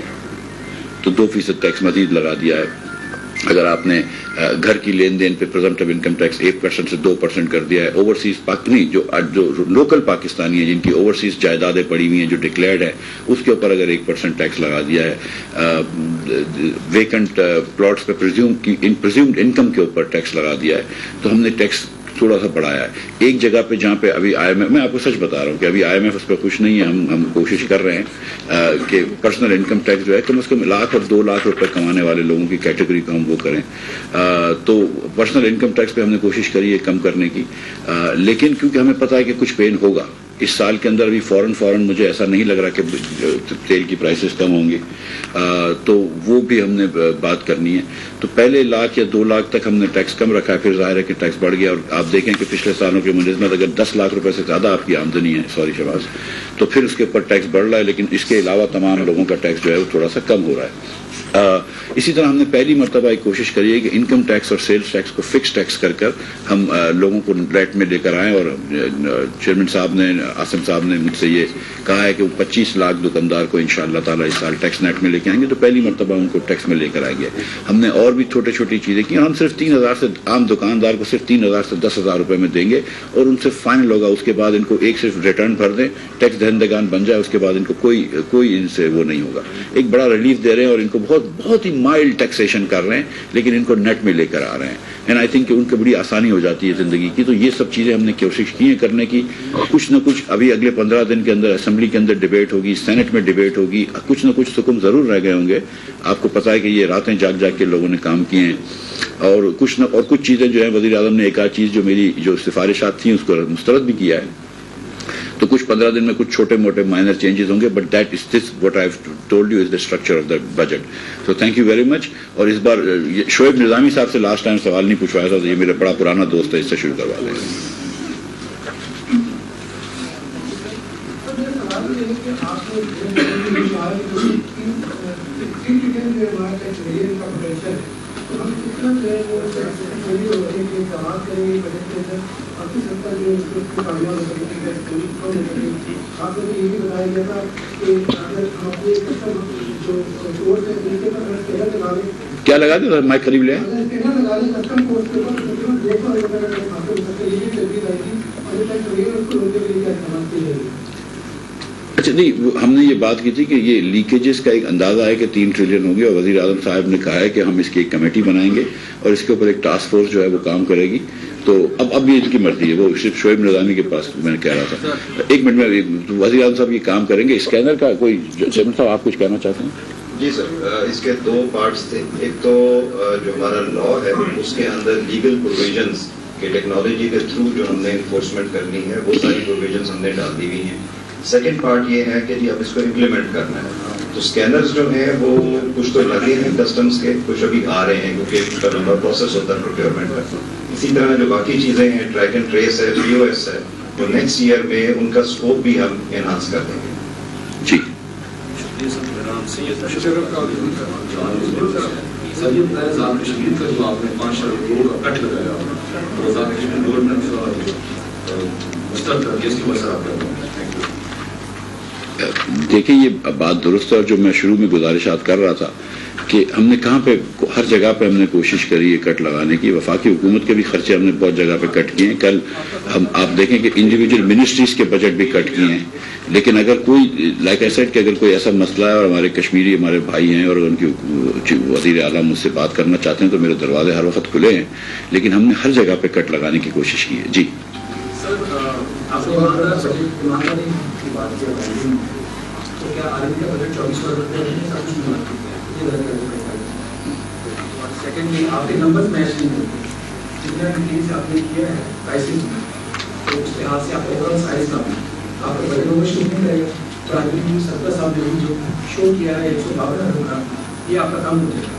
تو 2% ٹیکس مزید لگا دیا ہے, اگر آپ نے گھر کی لین دین پہ پرزمپٹیو انکم ٹیکس 1% سے 2% کر دیا ہے، اوورسیز نہیں جو لوکل پاکستانی ہیں جن کی اوورسیز جائیدادیں پڑی ہوئی ہیں جو ڈکلیئرڈ ہے، اس کے اوپر اگر 1% ٹیکس لگا دیا ہے، ویکنٹ پلاٹس پہ پرزیومڈ انکم کے اوپر ٹیکس لگا دیا ہے، تو ہم نے ٹیکس تھوڑا سا بڑھایا ہے. ایک جگہ پہ جہاں پہ ابھی IMF، میں آپ کو سچ بتا رہا ہوں کہ ابھی IMF اس پہ خوش نہیں ہے، ہم کوشش کر رہے ہیں کہ پرسنل انکم ٹیکس جو ہے کم از کم 1 لاکھ اور 2 لاکھ روپے کمانے والے لوگوں کی کیٹیگری کو ہم وہ کریں. تو پرسنل انکم ٹیکس پہ ہم نے کوشش کری ہے کم کرنے کی، لیکن کیونکہ ہمیں پتہ ہے کہ کچھ پین ہوگا اس سال کے اندر، ابھی فوراً مجھے ایسا نہیں لگ رہا کہ تیل کی پرائسز کم ہوں گی، تو وہ بھی ہم نے بات کرنی ہے. تو پہلے 1 لاکھ یا 2 لاکھ تک ہم نے ٹیکس کم رکھا ہے، پھر ظاہر ہے کہ ٹیکس بڑھ گیا. اور آپ دیکھیں کہ پچھلے سالوں کے منسبت اگر 10 لاکھ روپے سے زیادہ آپ کی آمدنی ہے، شباز، تو پھر اس کے اوپر ٹیکس بڑھ رہا ہے، لیکن اس کے علاوہ تمام لوگوں کا ٹیکس جو ہے وہ تھوڑا سا کم ہو رہا ہے. اسی طرح ہم نے پہلی مرتبہ ایک کوشش کری ہے کہ انکم ٹیکس اور سیلز ٹیکس کو فکس ٹیکس کر ہم لوگوں کو ریٹ میں لے کر آئیں. اور چیئرمین صاحب نے، عاصم صاحب نے مجھ سے یہ کہا ہے کہ وہ 25 لاکھ دکاندار کو انشاءاللہ تعالیٰ اس سال ٹیکس نیٹ میں لے کے آئیں گے، تو پہلی مرتبہ ان کو ٹیکس میں لے کر آئیں گے. ہم نے اور بھی چھوٹی چیزیں کی، اور ہم صرف 3,000 سے، عام دکاندار کو صرف 3,000 سے 10,000 روپے میں دیں گے، اور ان سے فائنل ہوگا. اس کے بعد ان کو ایک صرف ریٹرن بھر دیں، ٹیکس دہندگان بن جائے، اس کے بعد ان کو کوئی ان سے وہ نہیں ہوگا. ایک بڑا ریلیف دے رہے ہیں، اور ان کو بہت ہی مائلڈ ٹیکسیشن کر رہے ہیں، لیکن ان کو نیٹ میں لے کر آ رہے ہیں. اینڈ آئی تھنک کہ ان کو بڑی آسانی ہو جاتی ہے زندگی کی. تو یہ سب چیزیں ہم نے کوشش کی ہیں کرنے کی. کچھ نہ کچھ ابھی اگلے 15 دن کے اندر اسمبلی کے اندر ڈیبیٹ ہوگی، سینٹ میں ڈیبیٹ ہوگی، کچھ نہ کچھ حکم ضرور رہ گئے ہوں گے. آپ کو پتا ہے کہ یہ راتیں جاگ کے لوگوں نے کام کیے ہیں، اور کچھ چیزیں جو ہیں وزیر اعظم نے ایک آدھ چیز جو میری جو سفارشات تھیں اس کو مسترد بھی کیا ہے. تو کچھ 15 دن میں کچھ چھوٹے موٹے مائنر چینجز ہوں گے، but that is this what I have told you is the structure of the budget. So thank you very much. اور اس بار شعیب نظامی صاحب سے لاسٹ ٹائم سوال نہیں پوچھوایا تھا، تو یہ میرا بڑا پرانا دوست ہے، اس سے شروع کروا دیں. کیا لگا دیں؟ مائک قریب لے. اچھا نہیں، ہم نے یہ بات کی تھی کہ یہ لیکیجز کا ایک اندازہ ہے کہ 3 ٹریلین ہوں گے، اور وزیر اعظم صاحب نے کہا ہے کہ ہم اس کی ایک کمیٹی بنائیں گے اور اس کے اوپر ایک ٹاسک فورس جو ہے وہ کام کرے گی. تو اب یہ ان کی مرضی ہے، وہ صرف شعیب نظامی کے پاس میں نے کہہ رہا تھا. ایک منٹ میں وزیر اعظم صاحب یہ کام کریں گے. اسکینر کا کوئی چیئرمین صاحب آپ کچھ کہنا چاہتے ہیں؟ جی سر، اس کے 2 پارٹس تھے. ایک تو جو ہمارا لا ہے اس کے اندر لیگل پروویژنس کہ ٹیکنالوجی کے تھرو جو ہم نے انفورسمنٹ کرنی ہے وہ ساری پروویژنس ہم نے ڈال دی ہوئی ہیں. سیکنڈ پارٹ یہ ہے کہ جی اب اس کو امپلیمنٹ کرنا ہے. تو اسکینرز جو ہیں وہ کچھ تو لگے ہیں کسٹمز کے، کچھ ابھی آ رہے ہیں کیونکہ اس کا لمبا پروسیس ہوتا ہے پروکیورمنٹ کا. اسی طرح جو باقی چیزیں ہیں، ٹریک اینڈ ٹریس ہے، POS ہے، تو نیکسٹ ایئر میں ان کا اسکوپ بھی ہم انہانس کر دیں گے. جی دیکھیں، یہ بات درست ہے. اور جو میں شروع میں گزارشات کر رہا تھا کہ ہم نے کہاں پہ، ہر جگہ پہ ہم نے کوشش کری ہے کٹ لگانے کی. وفاقی حکومت کے بھی خرچے ہم نے بہت جگہ پہ کٹ کیے ہیں. کل آپ دیکھیں کہ انڈیویجول منسٹریز کے بجٹ بھی کٹ کیے ہیں. لیکن اگر کوئی لائک آئی سیڈ کہ اگر کوئی ایسا مسئلہ ہے اور ہمارے کشمیری ہمارے بھائی ہیں اور ان کی وزیر اعلیٰ مجھ سے بات کرنا چاہتے ہیں تو میرے دروازے ہر وقت کھلے ہیں. لیکن ہم نے ہر جگہ پہ کٹ لگانے کی کوشش کی ہے. جی آپ کے نمبر میچ نہیں ہوتے، جتنا ڈیٹیلس آپ نے کیا ہے پرائسز میں، تو اس لحاظ سے آپ کا اوور سائز کم ہے. آپ کا بجٹ میں شو نہیں رہے گا. پرائمری سرپلس آپ نے جو شو کیا ہے 152 ارب کا، یہ آپ کا کم ہو جائے گا.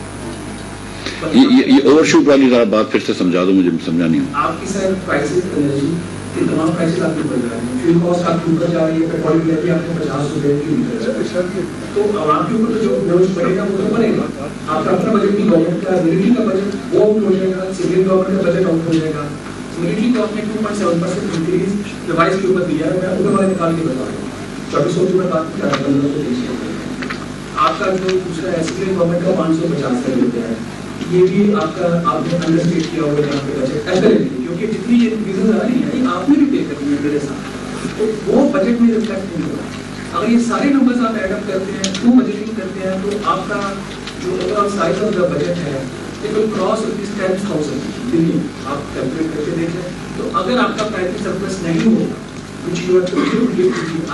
یہ اوور شوٹ والی ذرا بات پھر سے سمجھا دو، مجھے سمجھا نہیں ہوں. آپ کی سر پرائسز انرجی کے تمام پرائسز آپ کے اوپر جا رہے ہیں. فیول کاسٹ آپ کے اوپر جا رہی ہے، پیٹرول کی ابھی آپ نے 50 روپے کی، تو عوام کے اوپر جو بوجھ پڑے گا وہ تو پڑے گا. آپ کا اپنا بجٹ بھی، گورنمنٹ کا ملٹری کا بجٹ وہ آؤٹ ہو جائے گا، سویلین گورنمنٹ کا بجٹ آؤٹ ہو جائے گا. ملٹری کو آپ نے 2.7% انکریز ڈیوائس کے اوپر دیا ہے. میں اوپر والے نکال کے بتا رہا ہوں 2400 کی میں بات کر رہا ہوں. آپ کا جو دوسرا ہے سویلین گورنمنٹ کا 550 کر دیتے ہیں. یہ بھی آپ نے انڈرسٹیٹ کیا ہوگا یہاں پہ بجٹ ایپیرنٹلی، کیونکہ جتنی یہ انکریزز آ رہی ہیں آپ نے بھی پے کرنی ہے میرے ساتھ، تو وہ بجٹ میں ریفلیکٹ نہیں ہوگا۔ اگر یہ سارے نمبرز آپ ایڈ اپ کرتے ہیں، ٹو بجٹنگ کرتے ہیں، تو آپ کا جو over all size of the budget ہے اٹ ول کراس ₹10,000 بلین۔ آپ کیلکولیٹ کر کے دیکھیں تو اگر آپ کا پرائمری سرپلس نہیں ہوگا کچھ یو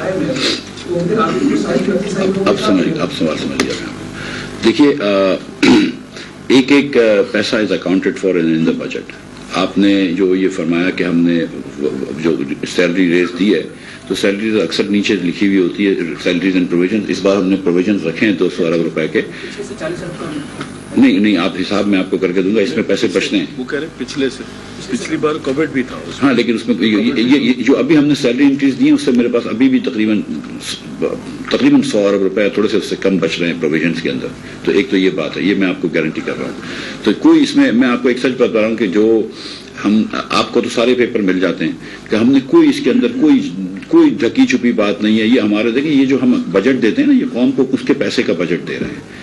IMF، تو پھر آپ کو ساری اب سوال سمجھ گیا میں۔ دیکھیے ایک پیسہ is accounted for in the budget. آپ نے جو یہ فرمایا کہ ہم نے جو سیلری ریز دی ہے تو سیلریز اکثر نیچے لکھی ہوئی ہوتی ہے سیلریز اینڈ پروویژن، اس بار ہم نے پروویژن رکھے ہیں 200 ارب روپے کے۔ نہیں آپ حساب میں آپ کو کر کے دوں گا، اس میں پیسے بچتے ہیں۔ وہ کہہ رہے پچھلی بار کووڈ بھی تھا ہاں، لیکن اس میں یہ جو ابھی ہم نے سیلری انکریز دی ہے اس سے میرے پاس ابھی بھی تقریباً 100 ارب روپے تھوڑے سے اس سے کم بچ رہے ہیں پروویژنس کے اندر۔ تو ایک تو یہ بات ہے، یہ میں آپ کو گارنٹی کر رہا ہوں۔ تو کوئی اس میں آپ کو ایک سچ بتا رہا ہوں کہ جو ہم آپ کو تو سارے پیپر مل جاتے ہیں کہ ہم نے کوئی اس کے اندر کوئی ڈھکی چھپی بات نہیں ہے۔ یہ ہمارے دیکھیں یہ جو ہم بجٹ دیتے ہیں نا، یہ قوم کو اس کے پیسے کا بجٹ دے رہے ہیں۔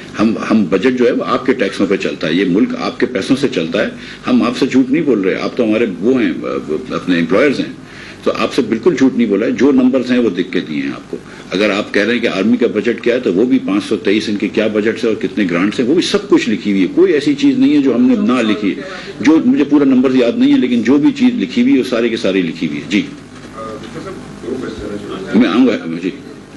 ہم بجٹ جو ہے وہ آپ کے ٹیکسوں پہ چلتا ہے، یہ ملک آپ کے پیسوں سے چلتا ہے۔ ہم آپ سے جھوٹ نہیں بول رہے، آپ تو ہمارے وہ ہیں اپنے امپلائرز ہیں، تو آپ سے بالکل جھوٹ نہیں بولا ہے۔ جو نمبرز ہیں وہ دکھ کے دیے ہیں آپ کو۔ اگر آپ کہہ رہے ہیں کہ آرمی کا بجٹ کیا ہے تو وہ بھی 523 ان کے کیا بجٹ ہے اور کتنے گرانٹس ہیں وہ بھی سب کچھ لکھی ہوئی ہے۔ کوئی ایسی چیز نہیں ہے جو ہم نے نہ لکھی ہے۔ جو مجھے پورا نمبر یاد نہیں ہے لیکن جو بھی چیز لکھی ہوئی ہے وہ ساری کی ساری لکھی ہوئی ہے۔ جی میں آؤں گا جی۔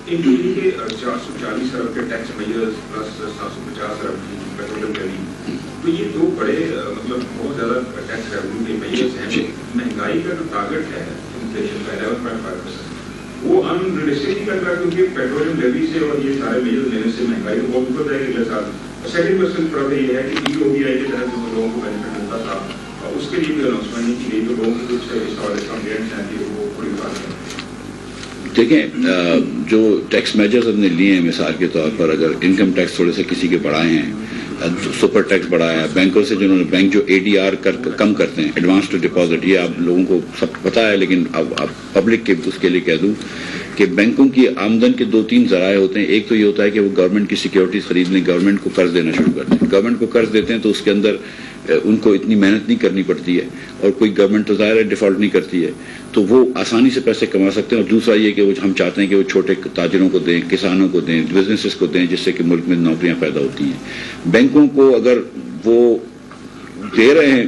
440 ارب کے ٹیکس میجرز پلس 750 ارب کی پیٹرولیم لیوی، تو یہ دو بڑے مطلب بہت زیادہ ٹیکس ریونیو کے میجرز ہیں۔ مہنگائی کا جو ٹارگٹ ہے انفلیشن کا 11.5%، وہ ان ریئلسٹک نہیں لگ رہا کیونکہ پیٹرولیم لیوی سے اور یہ سارے میجرز لینے سے مہنگائی تو بہت اوپر جائے گی اگلے سال۔ سیکنڈ کوشچن پرابلم یہ ہے کہ EOBI کے تحت جو لوگوں کو بینیفٹ ملتا تھا اس کے لیے بھی اناؤنسمنٹ نہیں کی گئی، تو لوگوں کی کچھ کمپلینٹس ہیں کہ وہ تھوڑی بات ہے۔ دیکھیں جو ٹیکس میجرز ہم نے لیے ہیں مثال کے طور پر، اگر انکم ٹیکس تھوڑے سے کسی کے بڑھائے ہیں، سپر ٹیکس بڑھایا ہے، بینکوں سے جنہوں نے بینک جو ADR کم کرتے ہیں ایڈوانس ٹو ڈپازٹ، یہ آپ لوگوں کو سب پتہ ہے لیکن اب پبلک کے اس کے لیے کہہ دوں کہ بینکوں کی آمدن کے 2-3 ذرائع ہوتے ہیں۔ ایک تو یہ ہوتا ہے کہ وہ گورنمنٹ کی سیکیورٹیز خرید لیں، گورنمنٹ کو قرض دینا شروع کرتے ہیں۔ گورنمنٹ کو قرض دیتے ہیں تو اس کے اندر ان کو اتنی محنت نہیں کرنی پڑتی ہے، اور کوئی گورنمنٹ تو ظاہر ہے ڈیفالٹ نہیں کرتی ہے، تو وہ آسانی سے پیسے کما سکتے ہیں۔ اور دوسرا یہ کہ ہم چاہتے ہیں کہ وہ چھوٹے تاجروں کو دیں، کسانوں کو دیں، بزنسز کو دیں، جس سے کہ ملک میں نوکریاں پیدا ہوتی ہیں۔ بینکوں کو اگر وہ دے رہے ہیں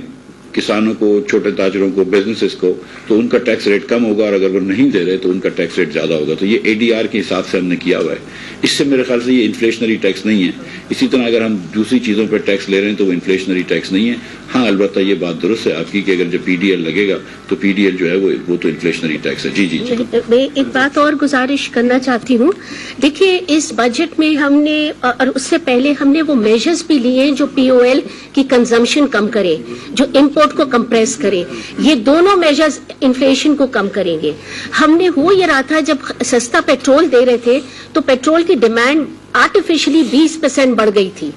کسانوں کو، چھوٹے تاجروں کو، بزنسز کو، تو ان کا ٹیکس ریٹ کم ہوگا، اور اگر وہ نہیں دے رہے تو ان کا ٹیکس ریٹ زیادہ ہوگا۔ تو یہ ADR کے حساب سے ہم نے کیا ہوا ہے۔ اس سے میرے خیال سے یہ انفلیشنری ٹیکس نہیں ہے۔ اسی طرح اگر ہم دوسری چیزوں پہ ٹیکس لے رہے ہیں تو وہ انفلیشنری ٹیکس نہیں ہے۔ ہاں البتہ یہ بات درست ہے آپ کی کہ اگر جب PDL لگے گا تو PDL جو ہے وہ تو انفلیشنری ٹیکس ہے۔ جی جی جی میں ایک بات اور گزارش کرنا چاہتی ہوں۔ دیکھیے اس بجٹ میں ہم نے اور اس سے پہلے ہم نے وہ میجرز بھی لیے ہیں جو POL کی کنزمپشن کم کرے، جو امپورٹ کو کمپریس کرے۔ یہ دونوں میجرز انفلیشن کو کم کریں گے۔ ہم نے ہو یہ رہا تھا جب سستا پیٹرول دے رہے تھے تو پیٹرول کی ڈیمانڈ آرٹیفیشلی 20% بڑھ گئی تھی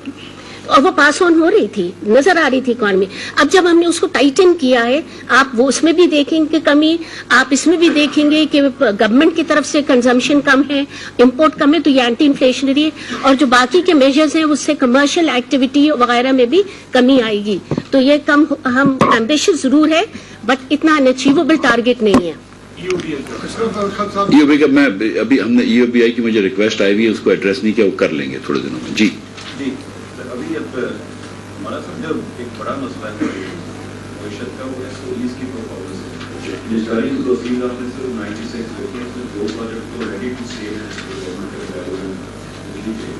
اور وہ پاس آن ہو رہی تھی، نظر آ رہی تھی اکانومی۔ اب جب ہم نے اس کو ٹائٹن کیا ہے، آپ وہ اس میں بھی دیکھیں گے کمی، آپ اس میں بھی دیکھیں گے کہ گورنمنٹ کی طرف سے کنزمپشن کم ہے، امپورٹ کم ہے، تو یہ اینٹی انفلیشنری ہے۔ اور جو باقی کے میجرز ہیں اس سے کمرشل ایکٹیویٹی وغیرہ میں بھی کمی آئے گی۔ تو یہ کم ہم ایمبیشس ضرور ہے بٹ اتنا انچیویبل ٹارگیٹ نہیں ہے۔ EOBI کا میں ابھی ہم نے EOBI کی مجھے ریکویسٹ آئی ہوئی ہے، اس کو ایڈریس نہیں کیا، وہ کر لیں گے تھوڑے دنوں میں۔ جی ابھی اب ہمارا سمجھو ایک بڑا مسئلہ ہے معیشت کا، وہ SOEs کی پرفارمنس ہے۔ جس تاریخ کو توسیع آپ نے صرف 96 ہوتی ہے، اس میں 2 پروجیکٹ تو ریڈی ٹو سیل ہیں گورنمنٹ کے بجلی کے،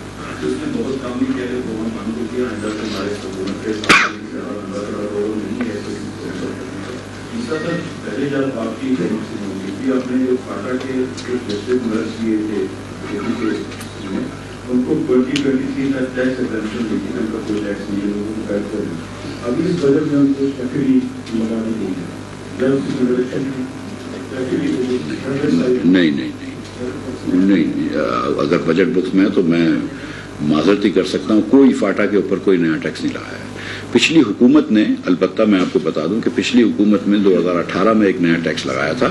اس نے بہت کام نہیں کیا ہے، گورنمنٹ بند ہو گیا اندر سے ہمارے حکومت کے ساتھ نہیں ہے۔ تیسرا سر پہلے جب آپ کی آپ نے جو فاٹا کے ڈسٹرکٹ مرض کیے تھے ان کو 2023 کا ٹیکس ایگزمپشن دیکھی ہے، ان کا کوئی ٹیکس نہیں ہے، لوگوں کو قید کر دیں۔ ابھی اس بجٹ میں ان کو ایکچولی لگا نہیں دی ہے نہیں، اگر بجٹ بکس میں ہے تو میں معذرت ہی کر سکتا ہوں، کوئی فاٹا کے اوپر کوئی نیا ٹیکس نہیں لایا ہے۔ پچھلی حکومت نے، البتہ میں آپ کو بتا دوں کہ پچھلی حکومت میں 2018 میں ایک نیا ٹیکس لگایا تھا،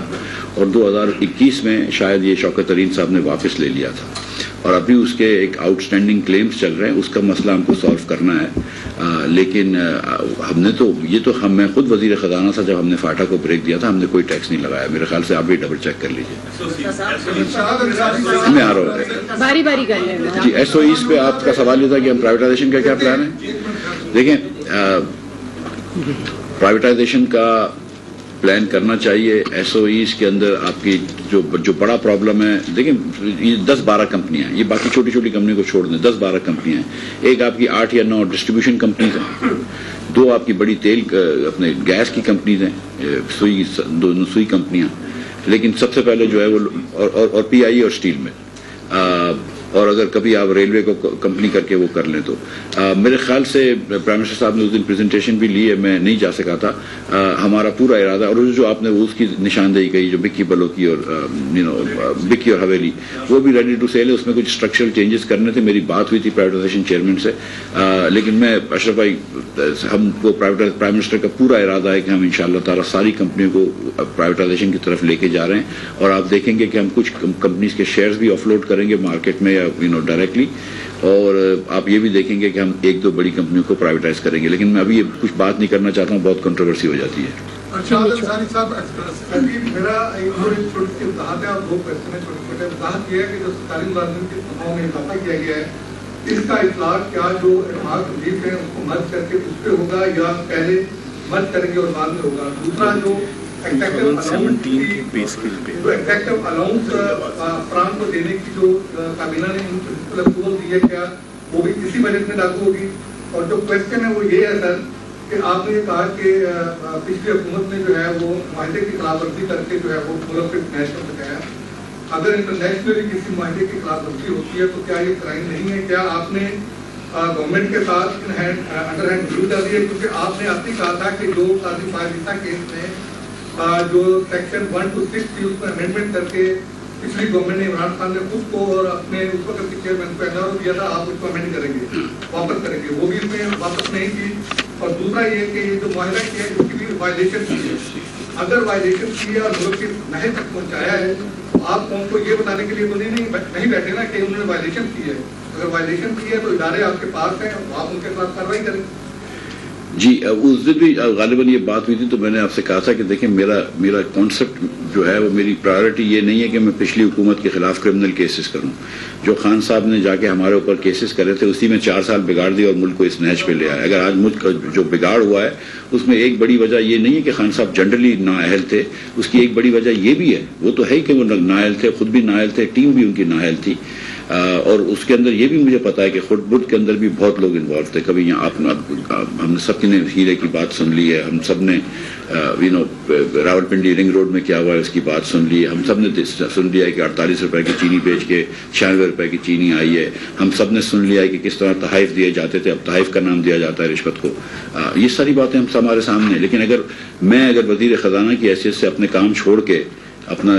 اور 2021 میں شاید یہ شوکت ترین صاحب نے واپس لے لیا تھا، اور ابھی اس کے ایک آؤٹ اسٹینڈنگ کلیمز چل رہے ہیں, اس کا مسئلہ ہم کو سالو کرنا ہے. لیکن ہم نے تو یہ تو میں خود وزیر خزانہ تھا جب ہم نے فاٹا کو بریک دیا تھا, ہم نے کوئی ٹیکس نہیں لگایا. میرے خیال سے آپ بھی ڈبل چیک کر لیجیے. میں آ رہا ہوں باری باری کر لیں. جی, ایس او ایز پہ آپ کا سوال یہ تھا کہ ہم پرائیویٹائزیشن کا کیا پلان ہے. دیکھیں, پرائیویٹائزیشن کا پلان کرنا چاہیے. ایس او ایز کے اندر آپ کی جو بڑا پرابلم ہے, دیکھیں یہ 10-12 کمپنیاں ہیں, یہ باقی چھوٹی چھوٹی کمپنیوں کو چھوڑ دیں, 10-12 کمپنیاں ہیں. ایک آپ کی 8 یا 9 ڈسٹریبیوشن کمپنیز ہیں, 2 آپ کی بڑی تیل اپنے گیس کی کمپنیز ہیں, سوئی کمپنیاں. لیکن سب سے پہلے جو ہے وہ اور پی آئی اور اسٹیل میں, اور اگر کبھی آپ ریلوے کو کمپنی کر کے وہ کر لیں تو میرے خیال سے پرائم منسٹر صاحب نے اس دن پریزنٹیشن بھی لی ہے, میں نہیں جا سکا تھا. ہمارا پورا ارادہ, اور جو آپ نے اس کی نشاندہی کہی جو بکی بلو کی اور بکی اور حویلی, وہ بھی ریڈی ٹو سیل ہے. اس میں کچھ اسٹرکچرل چینجز کرنے تھے. میری بات ہوئی تھی پرائیویٹائزیشن چیئرمین سے, لیکن میں اشرف بھائی, ہم کو پرائم منسٹر کا پورا ارادہ ہے کہ ہم انشاءاللہ تعالیٰ ساری کمپنیوں کو پرائیویٹائزیشن کی طرف لے کے جا رہے ہیں. اور آپ دیکھیں گے کہ ہم کچھ کمپنیز کے شیئرز بھی آف لوڈ کریں گے مارکیٹ میں ڈائریکٹلی, اور آپ یہ بھی دیکھیں گے کہ ہم 1-2 بڑی کمپنیوں کو پرائیویٹائز کریں گے. لیکن میں ابھی یہ کچھ بات نہیں کرنا چاہتا ہوں, بہت کنٹروورسی ہو جاتی ہے. میرا ایک چھوٹی سی وضاحت ہے اور 2 کوشچن ہے چھوٹے چھوٹے. وضاحت یہ ہے کہ جو سرکاری ملازمین کی تنخواہوں میں اضافہ کیا گیا ہے, اس کا اطلاق کیا جو ایڈوانس ریلیف ہے اس کو مرج کر کے اس پہ ہوگا یا پہلے مرج کریں گے اور بعد میں ہوگا. دوسرا جو ایگزیکٹو الاؤنس افران کو دینے کی جو کابینہ نے اپروول دی ہے, کیا وہ بھی اسی بجٹ میں لاگو ہوگی؟ اور جو کوشچن ہے وہ یہ ہے سر کہ آپ نے یہ کہا کہ پچھلی حکومت نے جو ہے وہ معاہدے کی خلاف ورزی کر کے جو ہے وہ ملک کو نیشنل بتایا. اگر انٹرنیشنلی کسی معاہدے کی خلاف ورزی ہوتی ہے تو کیا یہ کرائم نہیں ہے؟ کیا آپ نے گورنمنٹ کے ساتھ انڈر ہینڈ ڈیل کر دی ہے؟ کیونکہ آپ نے آپ ہی کہا تھا کہ جو قاضی فائزہ کیس میں جو سیکشن 1 to 6 تھی اس میں امینڈمنٹ کر کے پچھلی گورنمنٹ نے عمران خان نے خود کو اور اپنے اس وقت کے چیئرمین کو ایگزارو دیا تھا, آپ اس کو امینڈ کریں گے, واپس کریں گے, وہ بھی اس میں واپس نہیں کی. اور دوسرا یہ کہ یہ جو معاہدہ کیا ہے اس کی بھی وائلیشن کی ہے. اگر وائلیشن کی ہے اور ملک کی نہج تک پہنچایا ہے تو آپ قوم کو یہ بتانے کے لیے تو نہیں بیٹھے نا کہ انہوں نے وائلیشن کی ہے. اگر وائلیشن کی ہے تو ادارے آپ کے پاس ہیں, آپ ان کے خلاف کارروائی کریں. جی, اس دن بھی غالباً یہ بات ہوئی تھی تو میں نے آپ سے کہا تھا کہ دیکھیں میرا کانسیپٹ جو ہے وہ, میری پرائیورٹی یہ نہیں ہے کہ میں پچھلی حکومت کے خلاف کرمنل کیسز کروں. جو خان صاحب نے جا کے ہمارے اوپر کیسز کرے تھے اسی میں 4 سال بگاڑ دیا اور ملک کو اس نیچ پہ لے آیا. اگر آج ملک کا جو بگاڑ ہوا ہے اس میں ایک بڑی وجہ یہ نہیں ہے کہ خان صاحب جنرلی نااہل تھے, اس کی ایک بڑی وجہ یہ بھی ہے, وہ تو ہے کہ وہ نااہل تھے, خود بھی نااہل تھے, ٹیم بھی ان کی نااہل تھی. اور اس کے اندر یہ بھی مجھے پتا ہے کہ خود بدھ کے اندر بھی بہت لوگ انوالو تھے. کبھی یہاں ہم نے سب نے ہیرے کی بات سن لی ہے, ہم سب نے راولپنڈی رنگ روڈ میں کیا ہوا ہے اس کی بات سن لی ہے, ہم سب نے سن لیا ہے کہ 48 روپے کی چینی بیچ کے 96 روپے کی چینی آئی ہے, ہم سب نے سن لیا ہے کہ کس طرح تحائف دیے جاتے تھے, اب تحائف کا نام دیا جاتا ہے رشوت کو. یہ ساری باتیں ہمارے سامنے ہیں. لیکن اگر وزیر خزانہ کی حیثیت سے اپنے کام چھوڑ کے اپنا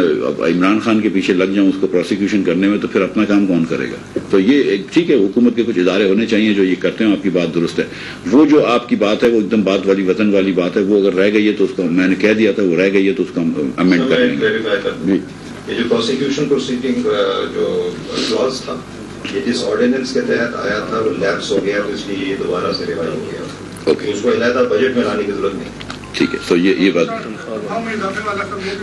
عمران خان کے پیچھے لگ جاؤں اس کو پروسیکیوشن کرنے میں, تو پھر اپنا کام کون کرے گا؟ تو یہ ٹھیک ہے, حکومت کے کچھ ادارے ہونے چاہیے جو یہ کرتے ہیں, آپ کی بات درست ہے. وہ جو آپ کی بات ہے وہ ایک دم بات والی وطن والی بات ہے, وہ اگر رہ گئی ہے تو اس کو, میں نے کہہ دیا تھا وہ رہ گئی ہے تو اس کو امینڈ کر لیں گے. یہ جو پروسیکیوشن پروسیڈنگ جو کلاز تھا یہ جس آرڈیننس کے تحت آیا تھا وہ لیپس ہو گیا, تو اس لیے یہ دوبارہ سے ریوائو ہو گیا. اس کو علیحدہ بجٹ میں لانے کی ضرورت نہیں. ٹھیک ہے, تو یہ بات.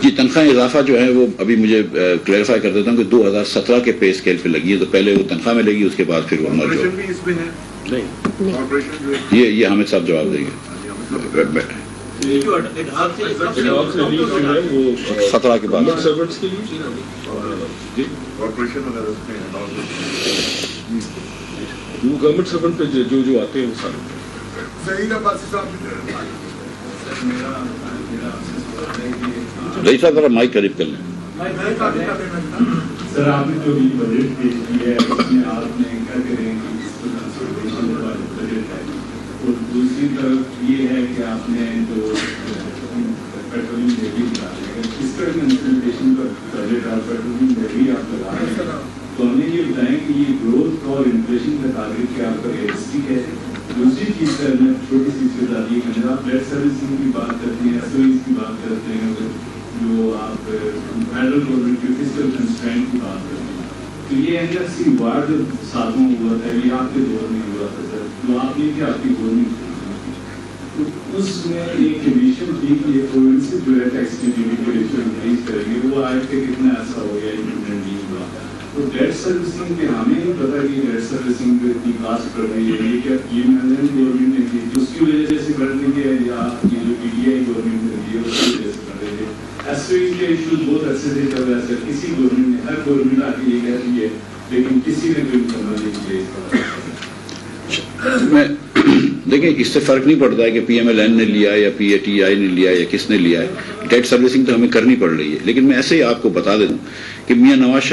جی, تنخواہ اضافہ جو ہے وہ ابھی مجھے کلیریفائی کر دیتا ہوں کہ 2017 کے پے اسکیل پہ لگی ہے, تو پہلے وہ تنخواہ میں لگی, اس کے بعد پھر وہ مرج ہوگا. یہ حامد صاحب جواب دیں گے. 17 کے بعد گورنمنٹ سرونٹ پہ جو آتے ہیں وہ سارے. رہی صاحب ذرا مائک قریب کر لیں. سر, آپ نے جو بھی بجٹ پیش کیا ہے اس میں آپ نے کیا کریں کہ اس کو کنسلٹیشن کا بجٹ ہے, اور دوسری طرف یہ ہے کہ آپ نے جو پیٹرولیم لیوی نکالی ہے, اس کا کنسلٹیشن کا بجٹ اور پیٹرولیم لیوی آپ لگا رہے ہیں, تو ہمیں یہ بتائیں کہ یہ گروتھ اور انفلیشن کا ٹارگیٹ کیا آپ کا ریئلسٹک ہے. دوسری چیز سر, میں چھوٹی سی بتا دی کہ آپ ڈیٹ سروسنگ کی بات کرتے ہیں, ایس او ایز کی بات کرتے ہیں, جو آپ فیڈرل گورنمنٹ کی فسکل کنسٹرینٹ کی بات کرتے ہیں, تو یہ NLC وار جو ساتھ میں ہوا تھا یہ آپ کے دور میں ہوا تھا سر، جو آپ نے کیا آپ کی گورنمنٹ تو اس میں ایک کنڈیشن تھی کہ یہ فورنسک جو ہے ٹیکس کی ریلیز کریں گے، وہ آج کے کتنا عرصہ ہو گیا امپلیمنٹ نہیں ہوا. تو ڈیٹ سروسنگ کے ہمیں نہیں پتا کہ ڈیٹ سروسنگ پہ اتنی کاسٹ کر رہی ہے، یہ کیا یہ گورنمنٹ نے کی اس کی وجہ سے کر رہی ہے یا یہ جو PDI گورنمنٹ نے دی ہے اس کی وجہ سے کر رہی ہے. ایسوئی کے ایشوز بہت عرصے سے چل رہا ہے سر، کسی گورنمنٹ نے ہر گورنمنٹ آ کے یہ کہتی ہے لیکن کسی نے کوئی مکمل نہیں کیا. میں دیکھیں اس سے فرق نہیں پڑتا ہے کہ PMLN نے لیا یا PATI نے لیا یا کس نے لیا ہے، ڈیٹ سروسنگ تو ہمیں کرنی پڑ رہی ہے. لیکن میں ایسے ہی آپ کو بتا دوں کہ میاں نواز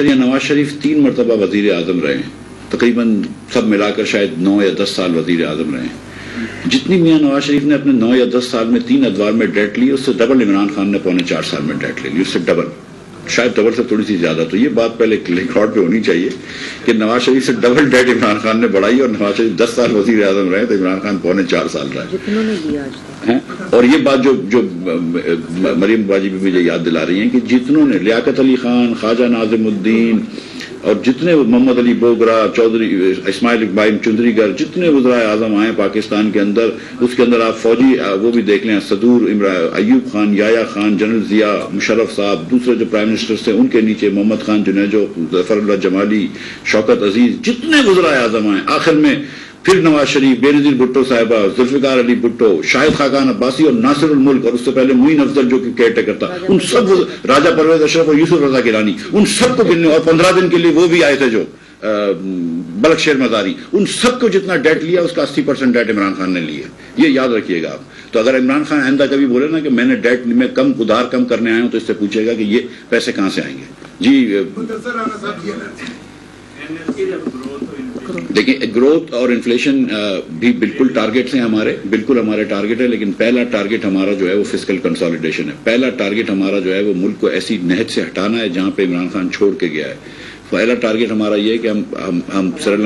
شریف 3 مرتبہ وزیر اعظم رہے ہیں، تقریباً سب ملا کر شاید 9 یا 10 سال وزیر اعظم رہے ہیں. جتنی میاں نواز شریف نے اپنے 9 یا 10 سال میں 3 ادوار میں ڈیٹ لی، اس سے ڈبل عمران خان نے 4.25 سال میں ڈیٹ لے لی، اس سے ڈبل، شاید ڈبل سے تھوڑی سی زیادہ. تو یہ بات پہلے ریکارڈ پہ ہونی چاہیے کہ نواز شریف سے ڈبل ڈیٹ عمران خان نے بڑھائی، اور نواز شریف 10 سال وزیر اعظم رہے تو عمران خان 4.25 سال رہے. اور یہ بات جو مریم باجی بھی مجھے یاد دلا رہی ہیں کہ جتنوں نے لیاقت علی خان، خواجہ ناظم الدین اور جتنے محمد علی بوگرا، چودھری اسماعیل اقبال چندری گر، جتنے وزرائے اعظم آئے پاکستان کے اندر، اس کے اندر آپ فوجی وہ بھی دیکھ لیں، صدور ایوب خان، یایا خان، جنرل ضیاء، مشرف صاحب، دوسرے جو پرائم منسٹر تھے ان کے نیچے محمد خان جنیجو، ظفر اللہ جمالی، شوکت عزیز، جتنے وزرائے اعظم آئے، آخر میں پھر نواز شریف، بینظیر بھٹو صاحبہ، ذوالفقار علی بھٹو، شاہد خاقان عباسی اور ناصر الملک، اور اس سے پہلے معین افضل جو کہ کیئر ٹیکر تھا، ان سب راجہ پرویز اشرف اور یوسف رضا گیلانی، ان سب کو گننے، اور 15 دن کے لیے وہ بھی آئے تھے جو بلک شیر مزاری، ان سب کو جتنا ڈیٹ لیا اس کا 80% ڈیٹ عمران خان نے لیا. یہ یاد رکھیے گا آپ. تو اگر عمران خان آئندہ کبھی بولے نا کہ میں نے ڈیٹ میں ادھار کم کرنے آیا ہوں، تو اس سے پوچھے گا کہ یہ پیسے کہاں سے آئیں گے. جی دیکھیں، گروتھ اور انفلیشن بھی بالکل ٹارگیٹس ہیں ہمارے، بالکل ہمارے ٹارگیٹ ہے. لیکن پہلا ٹارگیٹ ہمارا جو ہے وہ فسکل کنسالیڈیشن ہے. پہلا ٹارگیٹ ہمارا جو ہے وہ ملک کو ایسی نہج سے ہٹانا ہے جہاں پہ عمران خان چھوڑ کے گیا ہے. پہلا ٹارگیٹ ہمارا یہ ہے کہ ہم سری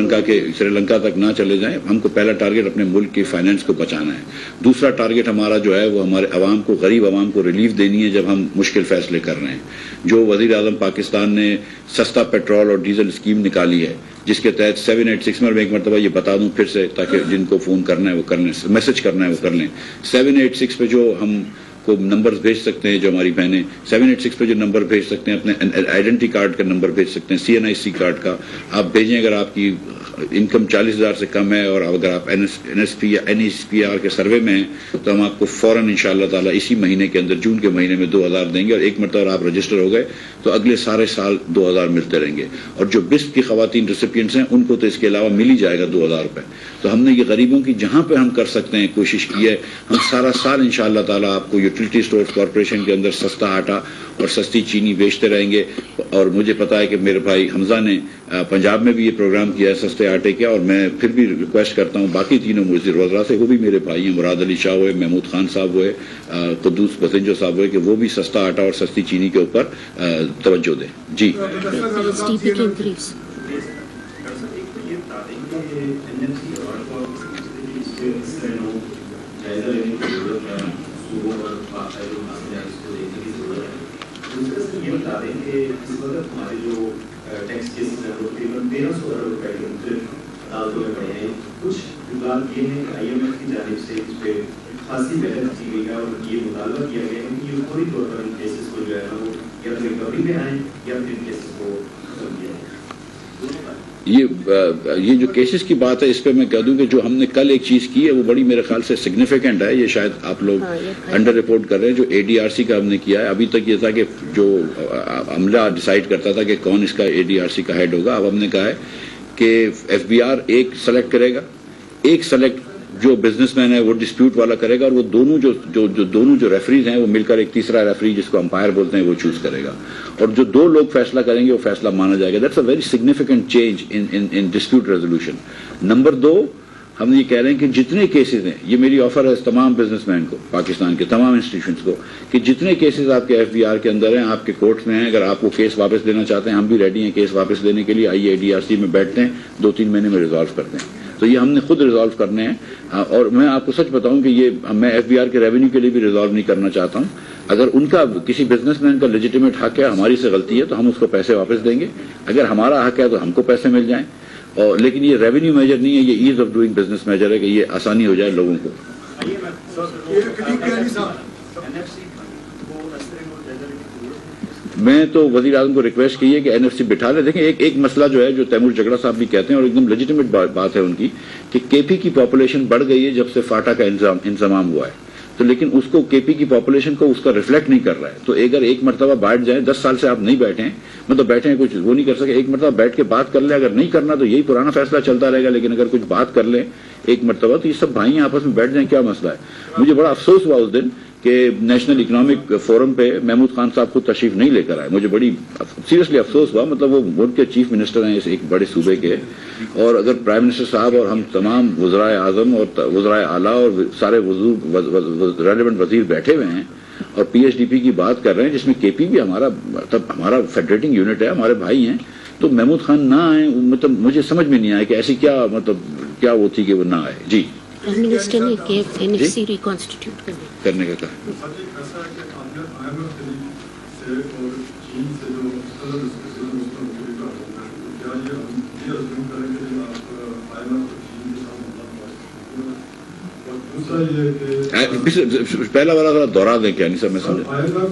لنکا تک نہ چلے جائیں. ہم کو پہلا ٹارگیٹ اپنے ملک کی فائنینس کو بچانا ہے. دوسرا ٹارگیٹ ہمارا جو ہے وہ ہمارے عوام کو، غریب عوام کو ریلیف دینی ہے جب ہم مشکل فیصلے کر رہے ہیں. جو وزیر اعظم پاکستان نے سستا پیٹرول اور ڈیزل اسکیم نکالی ہے، جس کے تحت 786 میں ایک مرتبہ یہ بتا دوں پھر سے تاکہ جن کو فون کرنا ہے وہ کر لیں، میسج کرنا ہے وہ کر لیں. 786 پہ جو ہم کو نمبرز بھیج سکتے ہیں، جو ہماری بہنیں 786 پہ جو نمبر بھیج سکتے ہیں، اپنے آئیڈینٹی کارڈ کا نمبر بھیج سکتے ہیں، CNIC کارڈ کا آپ بھیجیں. اگر آپ کی انکم 40,000 سے کم ہے اور اگر آپ NSP یا NHPR کے سروے میں ہیں تو ہم آپ کو فوراً انشاءاللہ تعالیٰ اسی مہینے کے اندر، جون کے مہینے میں 2,000 دیں گے. اور ایک مرتبہ آپ رجسٹر ہو گئے تو اگلے سارے سال 2,000 ملتے رہیں گے. اور جو BISP کی خواتین ریسیپینٹس ہیں ان کو تو اس کے علاوہ مل ہی جائے گا 2,000 روپے. تو ہم نے یہ غریبوں کی جہاں پہ ہم کر سکتے ہیں کوشش کی ہے. ہم سارا سال انشاءاللہ تعالیٰ آپ کو یوٹیلیٹی اسٹورز کارپوریشن کے اندر سستا آٹا اور سستی چینی بیچتے رہیں گے. اور مجھے پتا ہے کہ میرے بھائی حمزہ نے پنجاب میں بھی یہ پروگرام کیا ہے سستے آٹے کا. اور میں پھر بھی ریکویسٹ کرتا ہوں باقی تینوں وزیر وزراء سے، وہ بھی میرے بھائی ہیں، مراد علی شاہ ہوئے، محمود خان صاحب ہوئے، قدوس بسنجو صاحب ہوئے، کہ وہ بھی سستا آٹا اور سستی چینی کے اوپر توجہ دیں. جی یہ بتا دیں کہ اس وقت ہمارے جو ٹیکس کیسز ہیں وہ تقریباً 1,300 کروڑ روپے کے مختلف عدالتوں میں پڑے ہیں. کچھ جملات یہ ہیں کہ IMF کی جانب سے اس پہ خاصی محنت کی گئی ہے اور یہ مطالبہ کیا گیا ہے کہ یہ فوری طور پر ان کیسز کو جو ہے نا وہ یا تو ریکوری میں آئیں یا پھر ان کیسز کو ختم کیا جائے. یہ جو کیسز کی بات ہے اس پہ میں کہہ دوں کہ جو ہم نے کل ایک چیز کی ہے وہ بڑی میرے خیال سے سگنیفیکنٹ ہے. یہ شاید آپ لوگ انڈر رپورٹ کر رہے ہیں. جو ADRC کا ہم نے کیا ہے، ابھی تک یہ تھا کہ جو عملہ ڈیسائیڈ کرتا تھا کہ کون اس کا ADRC کا ہیڈ ہوگا. اب ہم نے کہا ہے کہ FBR ایک سلیکٹ کرے گا، ایک سلیکٹ جو بزنس مین ہے وہ ڈسپیوٹ والا کرے گا، اور وہ دونوں جو ریفریز ہیں وہ مل کر ایک تیسرا ریفری جس کو امپائر بولتے ہیں وہ چوز کرے گا. اور جو 2 لوگ فیصلہ کریں گے وہ فیصلہ مانا جائے گا. That's a very significant change in dispute resolution. Number 2، ہم یہ کہہ رہے ہیں کہ جتنے کیسز ہیں، یہ میری آفر ہے تمام بزنس مین کو، پاکستان کے تمام انسٹیٹیوشنز کو، کہ جتنے کیسز آپ کے FBR کے اندر ہیں، آپ کے کورٹس میں ہیں، اگر آپ وہ کیس واپس لینا چاہتے ہیں ہم بھی ریڈی ہیں کیس واپس لینے کے لیے. آئیے ADRC میں بیٹھتے ہیں، 2-3 مہینے میں ریزالو کرتے ہیں. تو یہ ہم نے خود ریزالو کرنے ہیں. اور میں آپ کو سچ بتاؤں کہ یہ میں ایف بی آر کے ریونیو کے لیے بھی ریزالو نہیں کرنا چاہتا ہوں. اگر ان کا کسی بزنس مین کا لیجیٹیمیٹ حق ہے, ہماری سے غلطی ہے تو ہم اس کو پیسے واپس دیں گے. اگر ہمارا حق ہے تو ہم کو پیسے مل جائیں. اور لیکن یہ ریونیو میجر نہیں ہے, یہ ease of doing business major ہے کہ یہ آسانی ہو جائے لوگوں کو. میں تو وزیر اعظم کو ریکویسٹ کی ہے کہ این ایف سی بٹھا لے. دیکھیں ایک مسئلہ جو ہے جو تیمور جگڑا صاحب بھی کہتے ہیں اور ایک دم لیجیٹیمیٹ بات ہے ان کی کہ کے پی کی پاپولیشن بڑھ گئی ہے جب سے فاٹا کا انضمام ہوا ہے. تو لیکن اس کو کے پی کی پاپولیشن کو اس کا ریفلیکٹ نہیں کر رہا ہے. تو اگر ایک مرتبہ بیٹھ جائیں, 10 سال سے آپ نہیں بیٹھے ہیں, مطلب بیٹھے ہیں کچھ وہ نہیں کر سکے, ایک مرتبہ بیٹھ کے بات کر لیں. اگر نہیں کرنا تو یہی پرانا فیصلہ چلتا رہے گا, لیکن اگر کچھ بات کر لیں ایک مرتبہ تو یہ سب بھائی ہیں آپس میں بیٹھ جائیں, کیا مسئلہ ہے. مجھے بڑا افسوس ہوا اس دن کہ نیشنل اکنامک فورم پہ محمود خان صاحب خود تشریف نہیں لے کر آئے. مجھے بڑی سیریسلی افسوس ہوا. مطلب وہ ملک کے چیف منسٹر ہیں اس ایک بڑے صوبے کے, اور اگر پرائم منسٹر صاحب اور ہم تمام وزرائے اعظم اور وزرائے اعلیٰ اور سارے ریلیونٹ وزیر بیٹھے ہوئے ہیں اور پی ایچ ڈی پی کی بات کر رہے ہیں جس میں کے پی بھی ہمارا فیڈریٹنگ یونٹ ہے, ہمارے بھائی ہیں, تو محمود خان نہ آئے. مطلب مجھے سمجھ میں نہیں آیا کہ ایسی کیا وہ تھی کہ وہ نہ آئے. جی منسٹر نے کہ این ایف سی ریکانسٹیٹیوٹ کرنے کا کہا. پہلا والا دوہرا دیں کیا نہیں سر, میں سمجھا.